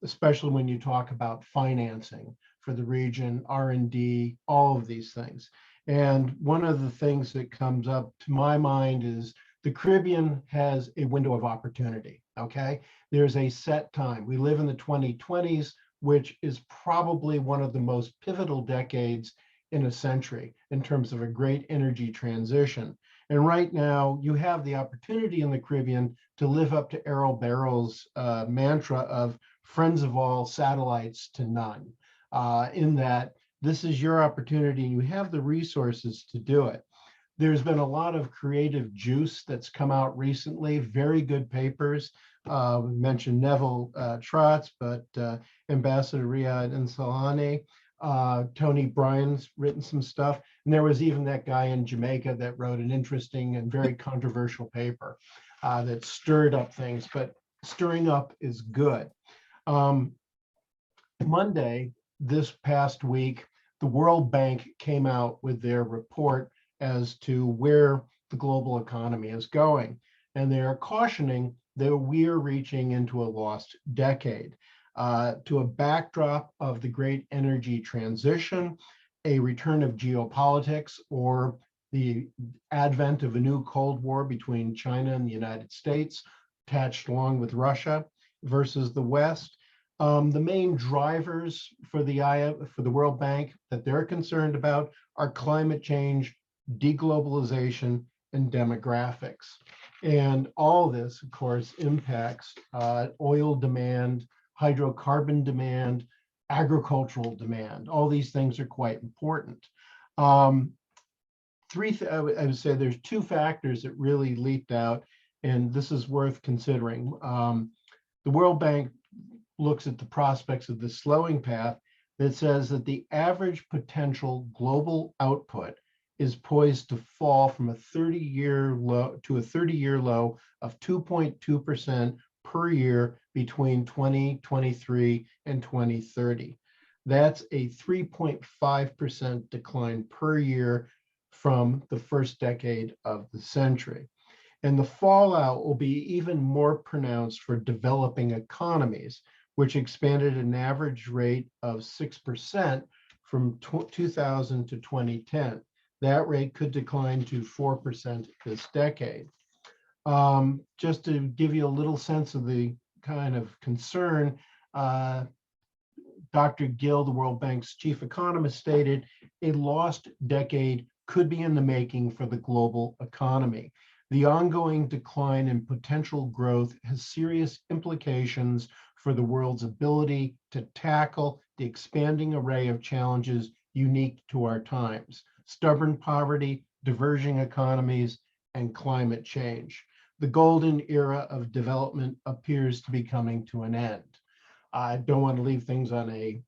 especially when you talk about financing for the region, R&D, all of these things. And one of the things that comes up to my mind is the Caribbean has a window of opportunity, okay? There's a set time. We live in the 2020s, which is probably one of the most pivotal decades in a century in terms of a great energy transition. And right now, you have the opportunity in the Caribbean to live up to Errol Barrow's mantra of friends of all, satellites to none, in that this is your opportunity and you have the resources to do it. There's been a lot of creative juice that's come out recently, very good papers. We mentioned Neville Trotz, but Ambassador Riyad Insalani, Tony Bryan's written some stuff. And there was even that guy in Jamaica that wrote an interesting and very controversial paper that stirred up things, but stirring up is good. Monday, this past week, the World Bank came out with their report as to where the global economy is going. And they are cautioning that we're reaching into a lost decade, to a backdrop of the great energy transition, a return of geopolitics, or the advent of a new Cold War between China and the United States, attached along with Russia versus the West. The main drivers for the World Bank that they're concerned about are climate change, deglobalization, and demographics. And all this, of course, impacts oil demand, hydrocarbon demand, agricultural demand. All these things are quite important. I would say there's two factors that really leaped out, and this is worth considering. The World Bank looks at the prospects of the slowing path that says that the average potential global output is poised to fall from a 30-year low to a 30-year low of 2.2% per year between 2023 and 2030. That's a 3.5% decline per year from the first decade of the century. And the fallout will be even more pronounced for developing economies, which expanded at an average rate of 6% from 2000 to 2010. That rate could decline to 4% this decade. Just to give you a little sense of the kind of concern, Dr. Gill, the World Bank's chief economist, stated a lost decade could be in the making for the global economy. The ongoing decline in potential growth has serious implications for the world's ability to tackle the expanding array of challenges unique to our times: stubborn poverty, diverging economies, and climate change. The golden era of development appears to be coming to an end. I don't want to leave things on a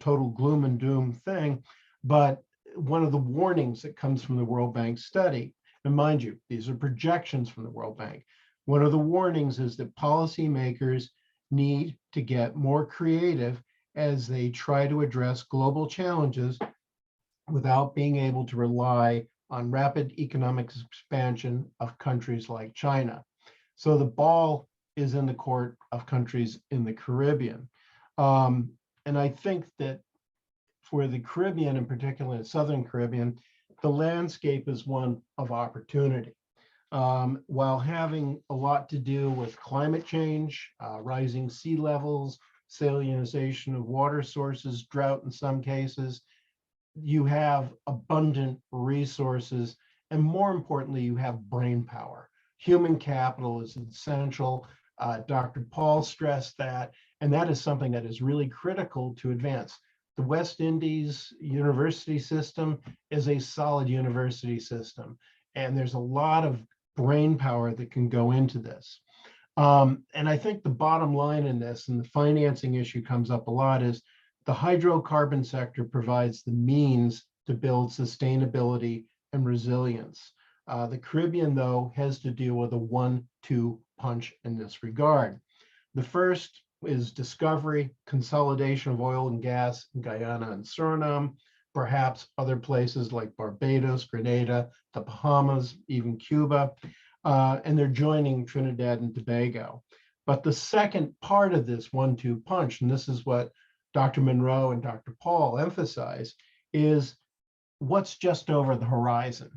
total gloom and doom thing, but one of the warnings that comes from the World Bank study, And mind you, these are projections from the World Bank. One of the warnings is that policymakers need to get more creative as they try to address global challenges without being able to rely on rapid economic expansion of countries like China. So the ball is in the court of countries in the Caribbean. And I think that for the Caribbean, in particular the Southern Caribbean, the landscape is one of opportunity. While having a lot to do with climate change, rising sea levels, salinization of water sources, drought in some cases, you have abundant resources, and more importantly, you have brain power. Human capital is essential. Dr. Paul stressed that, and that is something that is really critical to advance. The West Indies university system is a solid university system, and there's a lot of brain power that can go into this. And I think the bottom line in this, and the financing issue comes up a lot, is the hydrocarbon sector provides the means to build sustainability and resilience. The Caribbean, though, has to deal with a 1-2 punch in this regard. The first is discovery, consolidation of oil and gas in Guyana and Suriname, perhaps other places like Barbados, Grenada, the Bahamas, even Cuba, and they're joining Trinidad and Tobago. But the second part of this 1-2 punch, and this is what Dr. Monroe and Dr. Paul emphasize, is what's just over the horizon.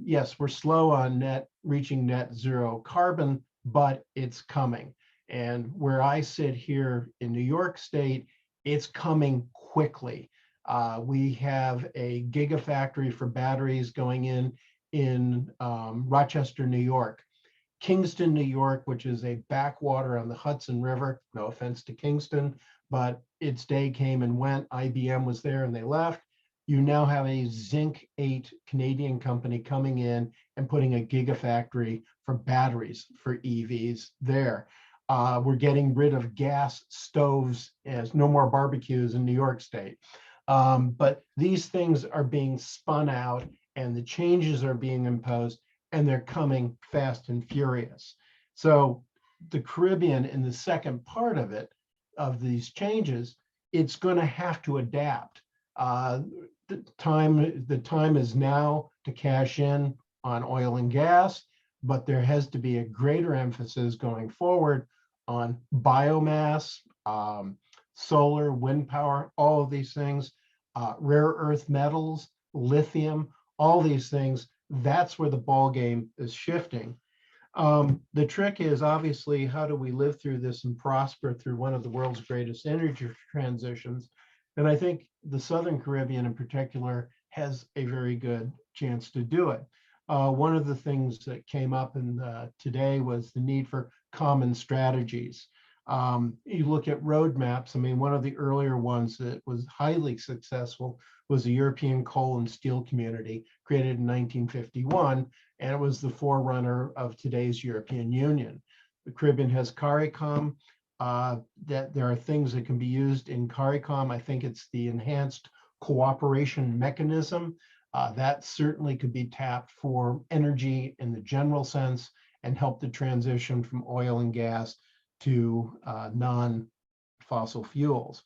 Yes, we're slow on reaching net zero carbon, but it's coming. And where I sit here in New York State, it's coming quickly. We have a gigafactory for batteries going in Rochester, New York. Kingston, New York, which is a backwater on the Hudson River, no offense to Kingston, but its day came and went. IBM was there and they left. You now have a Zinc 8 Canadian company coming in and putting a gigafactory for batteries for EVs there. We're getting rid of gas stoves, as no more barbecues in New York State. But these things are being spun out and the changes are being imposed, and they're coming fast and furious. So the Caribbean, in the second part of it, of these changes, it's going to have to adapt. The time is now to cash in on oil and gas, but there has to be a greater emphasis going forward on biomass, solar, wind power, all of these things, rare earth metals, lithium, all these things. That's where the ball game is shifting. The trick is obviously, how do we live through this and prosper through one of the world's greatest energy transitions? And I think the Southern Caribbean in particular has a very good chance to do it. One of the things that came up today was the need for common strategies. You look at roadmaps. I mean, one of the earlier ones that was highly successful was the European Coal and Steel Community, created in 1951, and it was the forerunner of today's European Union. The Caribbean has CARICOM, that there are things that can be used in CARICOM. I think it's the enhanced cooperation mechanism. That certainly could be tapped for energy in the general sense and help the transition from oil and gas to non-fossil fuels.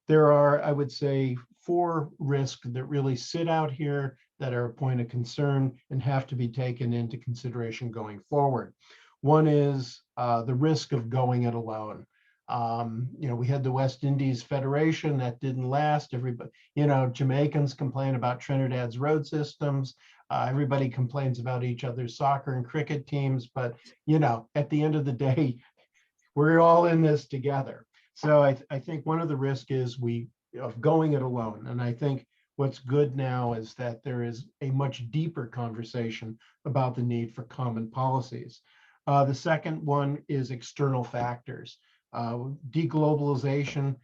There are, I would say, 4 risks that really sit out here that are a point of concern and have to be taken into consideration going forward. One is the risk of going it alone. We had the West Indies Federation that didn't last. Everybody, Jamaicans complain about Trinidad's road systems. Everybody complains about each other's soccer and cricket teams, but at the end of the day, we're all in this together. So I think one of the risks is of going it alone. And I think what's good now is that there is a much deeper conversation about the need for common policies. The second one is external factors. Deglobalization,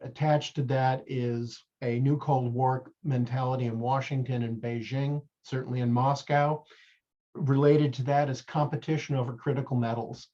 attached to that is a new Cold War mentality in Washington and Beijing, certainly in Moscow. Related to that is competition over critical metals.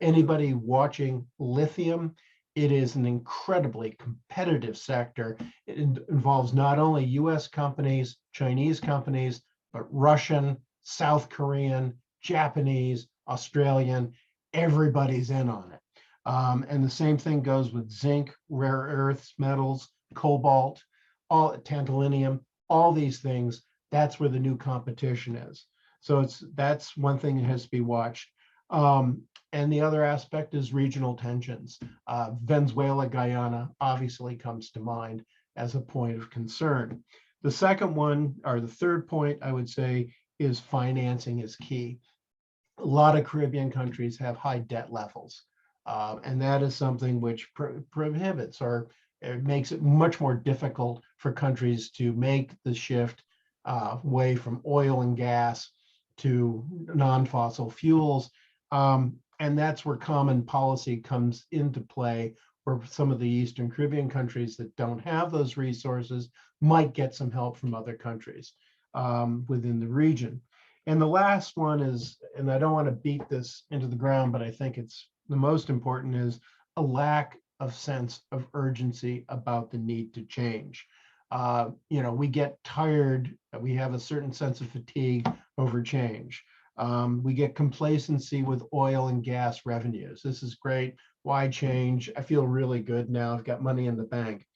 Anybody watching lithium, it is an incredibly competitive sector. It involves not only US companies, Chinese companies, but Russian, South Korean, Japanese, Australian, everybody's in on it. And the same thing goes with zinc, rare earths, metals, cobalt, all tantalinium, all these things. That's where the new competition is. So that's one thing that has to be watched. And the other aspect is regional tensions. Venezuela, Guyana obviously comes to mind as a point of concern. The second one, or the third point, I would say, is financing is key. A lot of Caribbean countries have high debt levels, and that is something which prohibits or it makes it much more difficult for countries to make the shift away from oil and gas to non-fossil fuels. And that's where common policy comes into play, where some of the Eastern Caribbean countries that don't have those resources might get some help from other countries within the region. And the last one is, and I don't want to beat this into the ground, but I think it's the most important, is a lack of sense of urgency about the need to change. We get tired, we have a certain sense of fatigue over change. We get complacency with oil and gas revenues. This is great. Why change? I feel really good now. I've got money in the bank.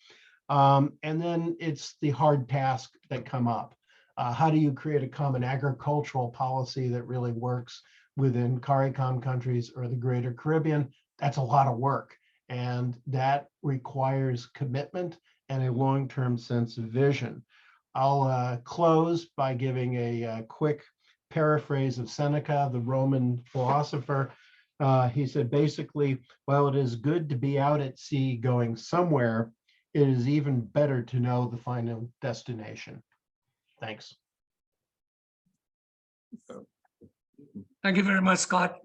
And then it's the hard tasks that come up. How do you create a common agricultural policy that really works within CARICOM countries or the Greater Caribbean? That's a lot of work. And that requires commitment and a long-term sense of vision. I'll close by giving a quick paraphrase of Seneca, the Roman philosopher. He said, basically, while it is good to be out at sea going somewhere, it is even better to know the final destination. Thanks. Thank you very much, Scott.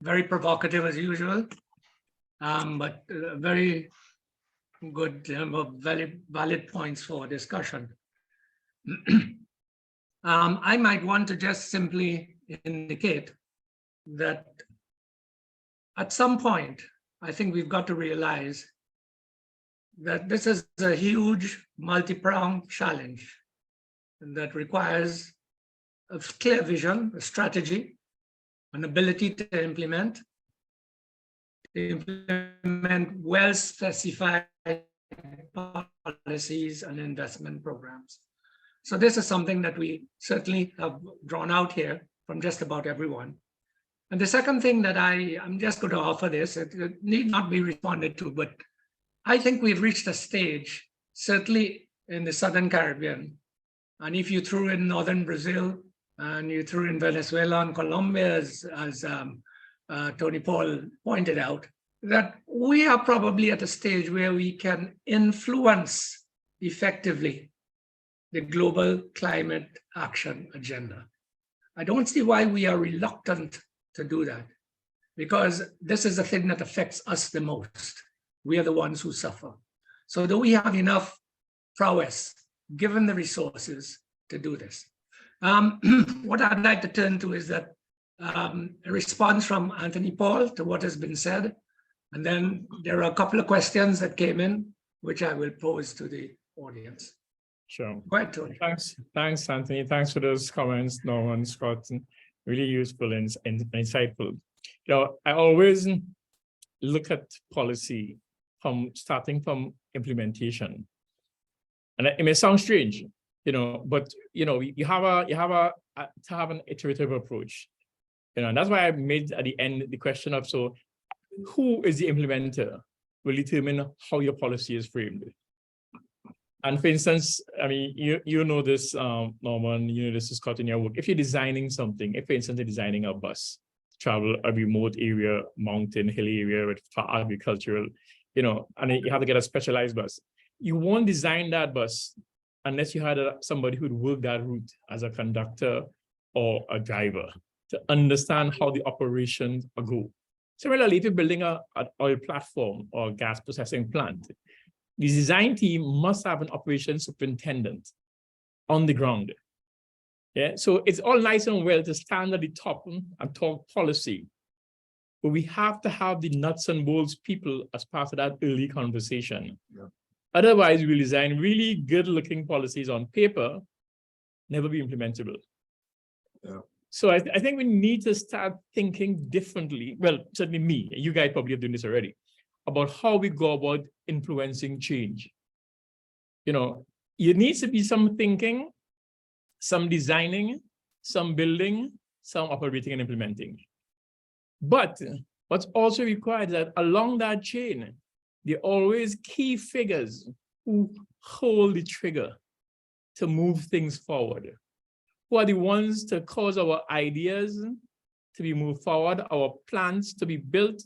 Very provocative as usual, but very good, very valid points for discussion. I might want to just simply indicate that at some point, I think we've got to realize that this is a huge multi-pronged challenge that requires a clear vision, a strategy, an ability to implement well-specified policies and investment programs. So this is something that we certainly have drawn out here from just about everyone. And the second thing that I'm just going to offer this, it need not be responded to, but I think we've reached a stage, certainly in the Southern Caribbean, and if you threw in Northern Brazil, and you threw in Venezuela and Colombia, as Tony Paul pointed out, that we are probably at a stage where we can influence effectively the global climate action agenda. I don't see why we are reluctant to do that, because this is the thing that affects us the most. We are the ones who suffer. So do we have enough prowess, given the resources, to do this? What I'd like to turn to is that a response from Anthony Paul to what has been said. And then there are a couple of questions that came in, which I will pose to the audience. Sure. Go ahead, Tony. Thanks, Anthony. Thanks for those comments, Norman, Scott. Really useful and insightful. I always look at policy starting from implementation. And it may sound strange, but you have to have an iterative approach. And that's why I made at the end the question of, so who is the implementer will determine how your policy is framed. And for instance, I mean, you know this, Norman, this is Scott in your work. If you're designing something, if for instance, you're designing a bus to travel a remote area, mountain, hilly area for agricultural, and you have to get a specialized bus. You won't design that bus unless you had somebody who'd work that route as a conductor or a driver to understand how the operations go. Similarly, if you're building an oil platform or gas processing plant, the design team must have an operations superintendent on the ground. Yeah, so it's all nice and well to stand at the top and talk policy, but we have to have the nuts and bolts people as part of that early conversation. Yeah. Otherwise, we'll design really good-looking policies on paper, never be implementable. Yeah. So I think we need to start thinking differently. Well, certainly me, you guys probably have done this already, about how we go about influencing change. You know, it needs to be some thinking, some designing, some building, some operating and implementing. But what's also required is that along that chain, there are always key figures who hold the trigger to move things forward, who are the ones to cause our ideas to be moved forward, our plans to be built,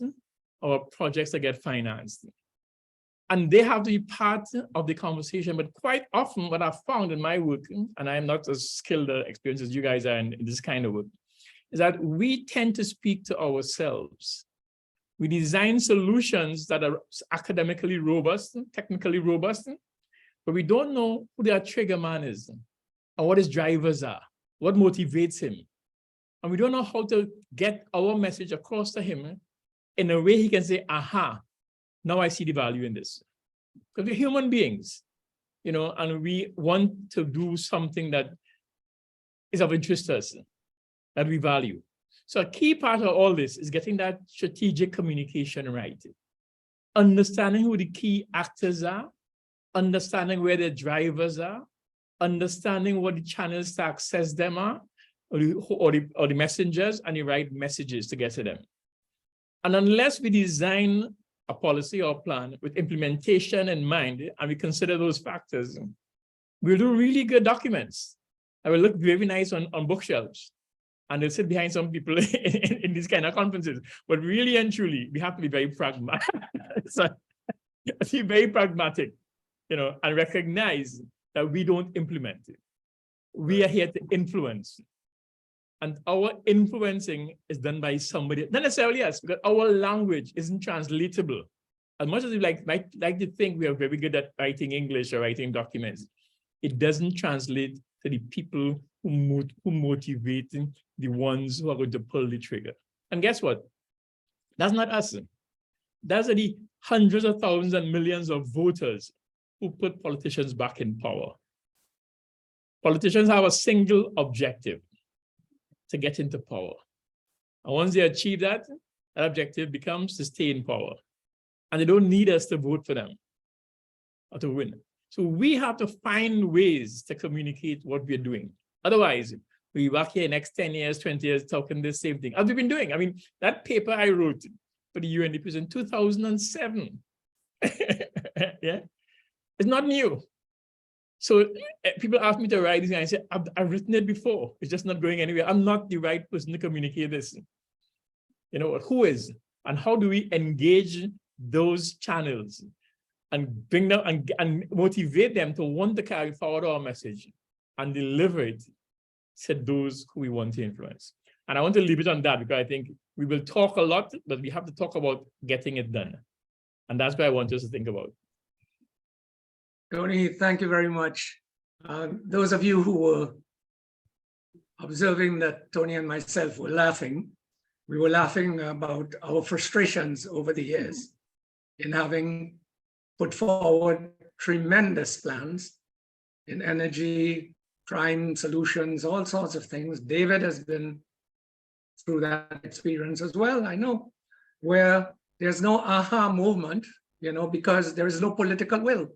our projects to get financed. And they have to be part of the conversation. But quite often what I've found in my work, and I'm not as skilled or experienced as you guys are in this kind of work, is that we tend to speak to ourselves. We design solutions that are academically robust, technically robust, but we don't know who their trigger man is and what his drivers are, what motivates him. And we don't know how to get our message across to him in a way he can say, aha, now I see the value in this. Because we're human beings, you know, and we want to do something that is of interest to us, that we value. So a key part of all this is getting that strategic communication right. Understanding who the key actors are, understanding where the drivers are, understanding what the channels to access them are, or the messengers, and the right messages to get to them. And unless we design a policy or plan with implementation in mind, and we consider those factors, we'll do really good documents. And will look very nice on bookshelves. And they'll sit behind some people in these kind of conferences. But really and truly, we have to be very pragmatic. So, be very pragmatic, you know, and recognize that we don't implement it. We are here to influence. And our influencing is done by somebody, not necessarily us, because our language isn't translatable. As much as we might like to think we are very good at writing English or writing documents, it doesn't translate to the people who motivate the ones who are going to pull the trigger. And guess what? That's not us. That's the hundreds of thousands and millions of voters who put politicians back in power. Politicians have a single objective: to get into power. And once they achieve that, that objective becomes to stay in power. And they don't need us to vote for them or to win. So we have to find ways to communicate what we're doing. Otherwise, we work here next 10 years, 20 years, talking the same thing. As we've been doing. I mean, that paper I wrote for the UNDP was in 2007. Yeah, it's not new. So people ask me to write this, and I say, I've written it before. It's just not going anywhere. I'm not the right person to communicate this. You know, who is? And how do we engage those channels and bring them and motivate them to want to carry forward our message and deliver it to those who we want to influence? And I want to leave it on that, because I think we will talk a lot, but we have to talk about getting it done. And that's what I want us to think about. Tony, thank you very much. Those of you who were observing that Tony and myself were laughing, we were laughing about our frustrations over the years in having put forward tremendous plans in energy, crime solutions, all sorts of things. David has been through that experience as well, I know, where there's no aha movement, you know, because there is no political will.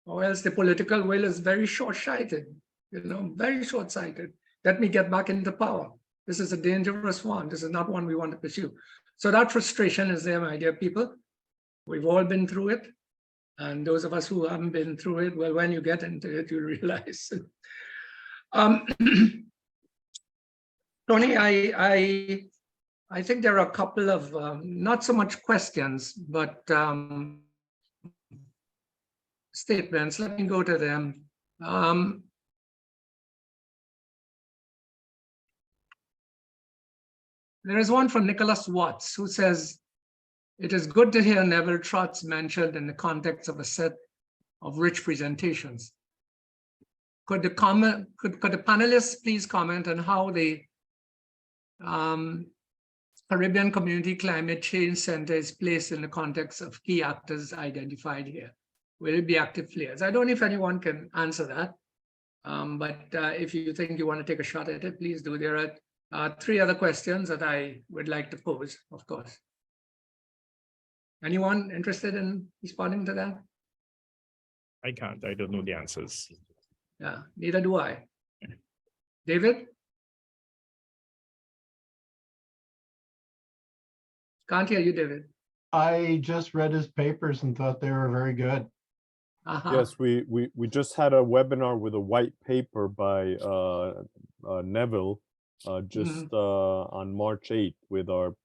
Or else the political will is very short-sighted, you know, very short-sighted. Let me get back into power. This is a dangerous one. This is not one we want to pursue. So that frustration is there, my dear people. We've all been through it. And those of us who haven't been through it, well, when you get into it, you realize. Tony, I think there are a couple of, not so much questions, but statements. Let me go to them. There is one from Nicholas Watts, who says, "It is good to hear Neville Trotz mentioned in the context of a set of rich presentations. Could the panelists please comment on how the Caribbean Community Climate Change Center is placed in the context of key actors identified here? Will it be active players?" I don't know if anyone can answer that, but if you think you want to take a shot at it, please do. There are Three other questions that I would like to pose, of course. Anyone interested in responding to that? I can't. I don't know the answers. Yeah, neither do I. David? Can't hear you, David. I just read his papers and thought they were very good. Yes, we just had a webinar with a white paper by Neville on March 8th with our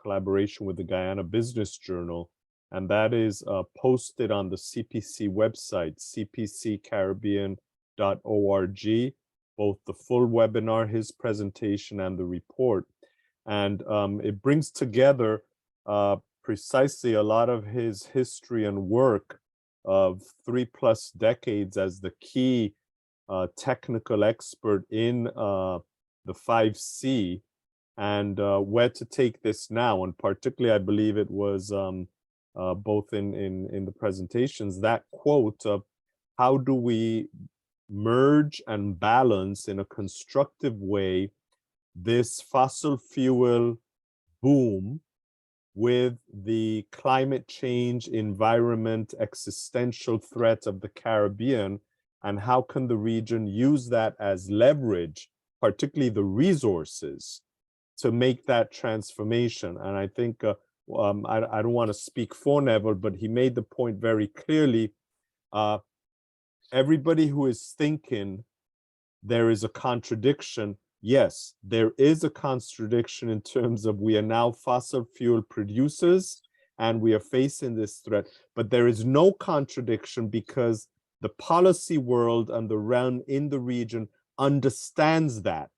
collaboration with the Guyana Business Journal. And that is posted on the CPC website, cpccaribbean.org, both the full webinar, his presentation, and the report. And it brings together precisely a lot of his history and work of 3+ decades as the key technical expert in the 5C, and where to take this now. And particularly, I believe it was both in the presentations, that quote of how do we merge and balance in a constructive way this fossil fuel boom with the climate change, environment, existential threat of the Caribbean, and how can the region use that as leverage, particularly the resources, to make that transformation. And I think, I don't want to speak for Neville, but he made the point very clearly. Everybody who is thinking there is a contradiction, yes, there is a contradiction in terms of we are now fossil fuel producers and we are facing this threat, but there is no contradiction because the policy world and the realm in the region understands that.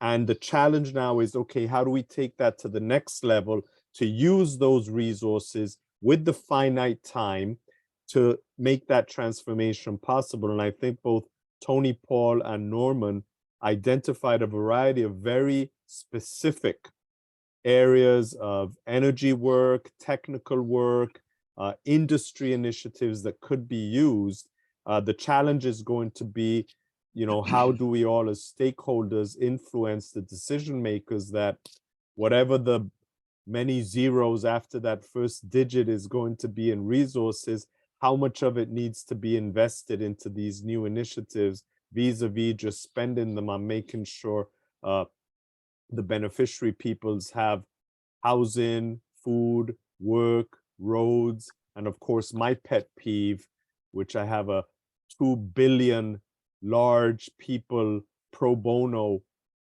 And the challenge now is, okay, how do we take that to the next level to use those resources with the finite time to make that transformation possible? And I think both Tony, Paul, and Norman identified a variety of very specific areas of energy work, technical work, industry initiatives that could be used. The challenge is going to be, how do we all as stakeholders influence the decision makers that whatever the many zeros after that first digit is going to be in resources, how much of it needs to be invested into these new initiatives vis-a-vis just spending them on making sure the beneficiary peoples have housing, food, work, roads, and of course my pet peeve, which I have a 2 billion large people pro bono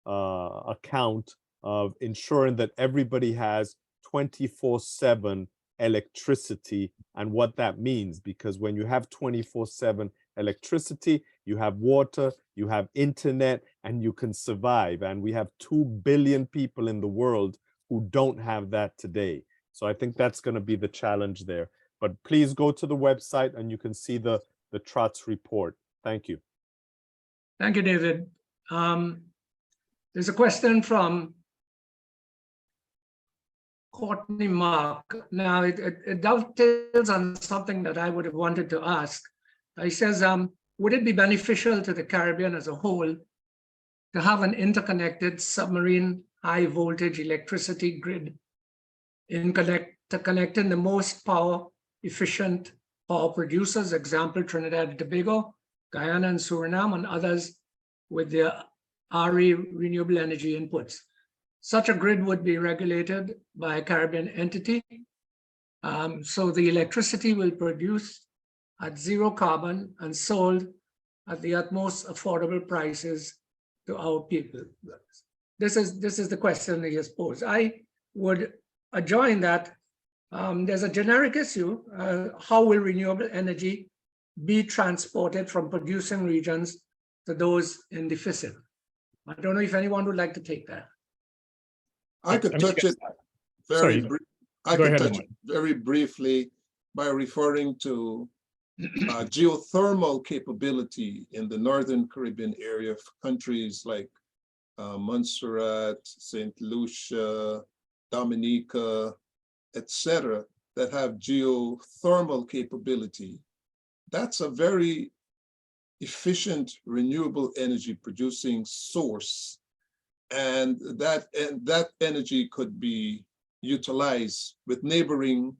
account of ensuring that everybody has 24/7 electricity and what that means, because when you have 24/7 electricity, you have water, you have internet, and you can survive. And we have 2 billion people in the world who don't have that today. So I think that's going to be the challenge there. But please go to the website and you can see the TROTS report. Thank you. Thank you, David. There's a question from Courtney Mark. Now, it dovetails on something that I would have wanted to ask. He says, would it be beneficial to the Caribbean as a whole to have an interconnected submarine high voltage electricity grid connecting the most power efficient power producers, example, Trinidad and Tobago, Guyana and Suriname, and others with their RE renewable energy inputs? Such a grid would be regulated by a Caribbean entity. So the electricity will produce at zero carbon and sold at the utmost affordable prices to our people. This is the question he has posed. I would adjoin that there's a generic issue. How will renewable energy be transported from producing regions to those in deficit? I don't know if anyone would like to take that. I could touch it very briefly by referring to geothermal capability in the Northern Caribbean area for countries like Montserrat, St. Lucia, Dominica, etc., that have geothermal capability. That's a very efficient renewable energy producing source. And that energy could be utilized with neighboring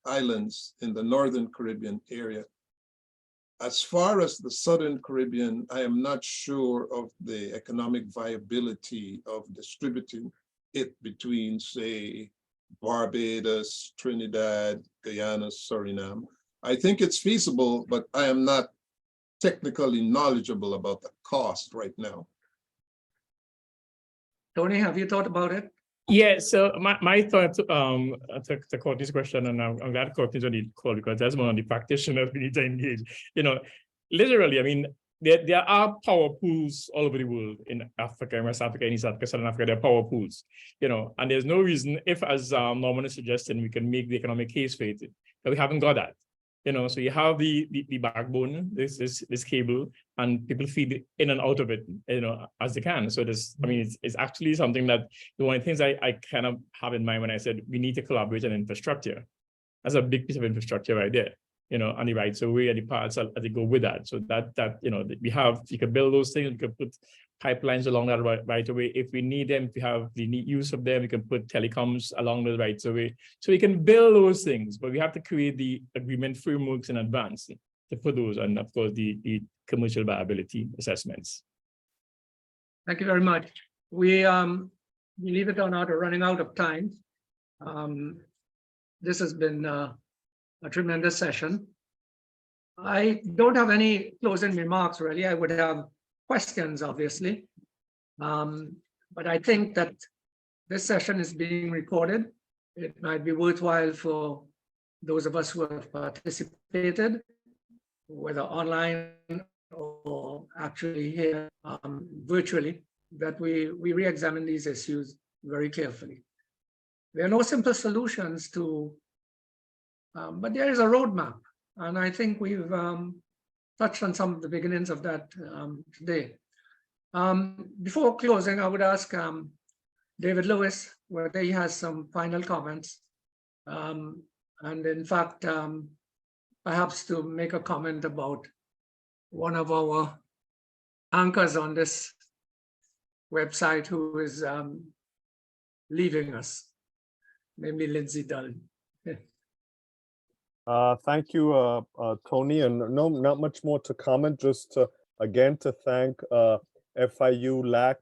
islands in the Northern Caribbean area. As far as the Southern Caribbean, I am not sure of the economic viability of distributing it between, say, Barbados, Trinidad, Guyana, Suriname. I think it's feasible, but I am not technically knowledgeable about the cost right now. Tony, have you thought about it? Yeah, so my thought to quote this question, and I'm glad Courtney's on the call because that's one of the practitioners we need to engage. You know, literally, I mean, there are power pools all over the world in Africa, in West Africa, in East Africa, Southern Africa, there are power pools, you know, and there's no reason if, as Norman is suggesting, we can make the economic case for it, that we haven't got that. You know, so you have the backbone, this cable, and people feed in and out of it, you know, as they can. So this, I mean, it's actually something that one of the things I kind of have in mind when I said we need to collaborate on infrastructure. That's a big piece of infrastructure right there, you know, and the rights of way and the parts that they go with that. So that you know, we have, you can build those things, you can put pipelines along that right away. If we need them, if we have the use of them, we can put telecoms along those rights away. So we can build those things, but we have to create the agreement frameworks in advance to put those, and of course the commercial viability assessments. Thank you very much. We believe it or not, are running out of time. This has been a tremendous session. I don't have any closing remarks really. I would have questions, obviously. But I think that this session is being recorded. It might be worthwhile for those of us who have participated, whether online or actually here virtually, that we re-examine these issues very carefully. There are no simple solutions to, but there is a roadmap. And I think we've touched on some of the beginnings of that today. Before closing, I would ask David Lewis whether he has some final comments. And in fact, perhaps to make a comment about one of our anchors on this website who is leaving us, namely Lindsay Dunn. Thank you, Tony, and no, not much more to comment, just again to thank FIU LAC,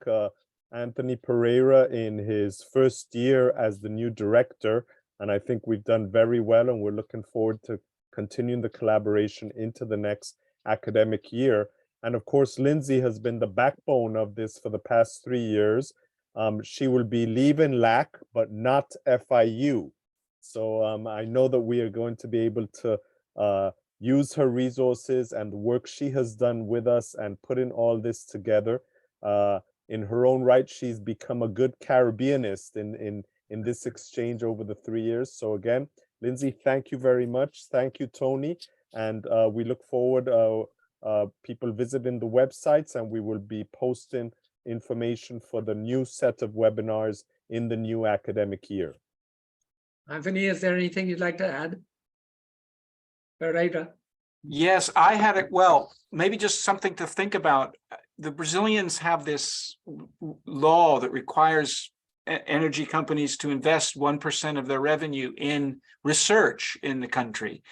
Anthony Pereira in his first year as the new director, and I think we've done very well, and we're looking forward to continuing the collaboration into the next academic year. And of course, Lindsay has been the backbone of this for the past 3 years. She will be leaving LAC, but not FIU. So I know that we are going to be able to use her resources and the work she has done with us and putting all this together. In her own right, she's become a good Caribbeanist in this exchange over the 3 years. So again, Lindsay, thank you very much. Thank you, Tony. And we look forward people visiting the websites, and we will be posting information for the new set of webinars in the new academic year. Anthony, is there anything you'd like to add? Pereira. Yes, I had it. Well, maybe just something to think about. The Brazilians have this law that requires energy companies to invest 1% of their revenue in research in the country.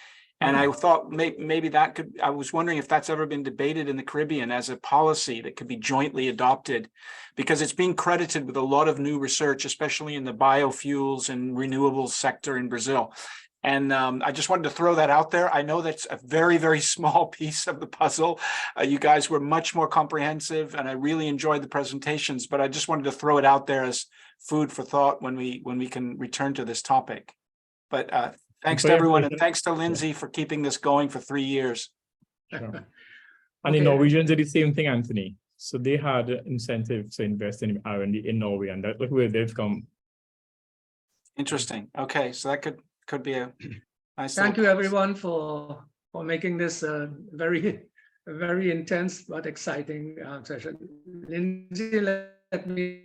And I thought maybe that could, I was wondering if that's ever been debated in the Caribbean as a policy that could be jointly adopted, because it's being credited with a lot of new research, especially in the biofuels and renewables sector in Brazil. And I just wanted to throw that out there. I know that's a very, very small piece of the puzzle. You guys were much more comprehensive, and I really enjoyed the presentations, but I just wanted to throw it out there as food for thought when we can return to this topic. But thanks to everyone, and thanks to Lindsay for keeping this going for 3 years. Sure. And the Norwegians did the same thing, Anthony. So they had incentives to invest in R&D in Norway, and look where they've come. Interesting. Okay, so that could be a nice. Thank you, everyone, for making this a very intense but exciting session. Lindsay, let me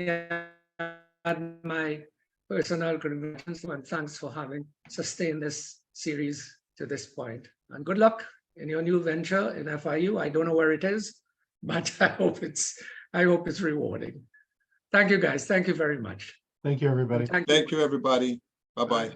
add my personal congratulations and thanks for having sustained this series to this point. And good luck in your new venture in FIU. I don't know where it is, but I hope it's rewarding. Thank you, guys. Thank you very much. Thank you, everybody. Thank you, everybody. Bye-bye.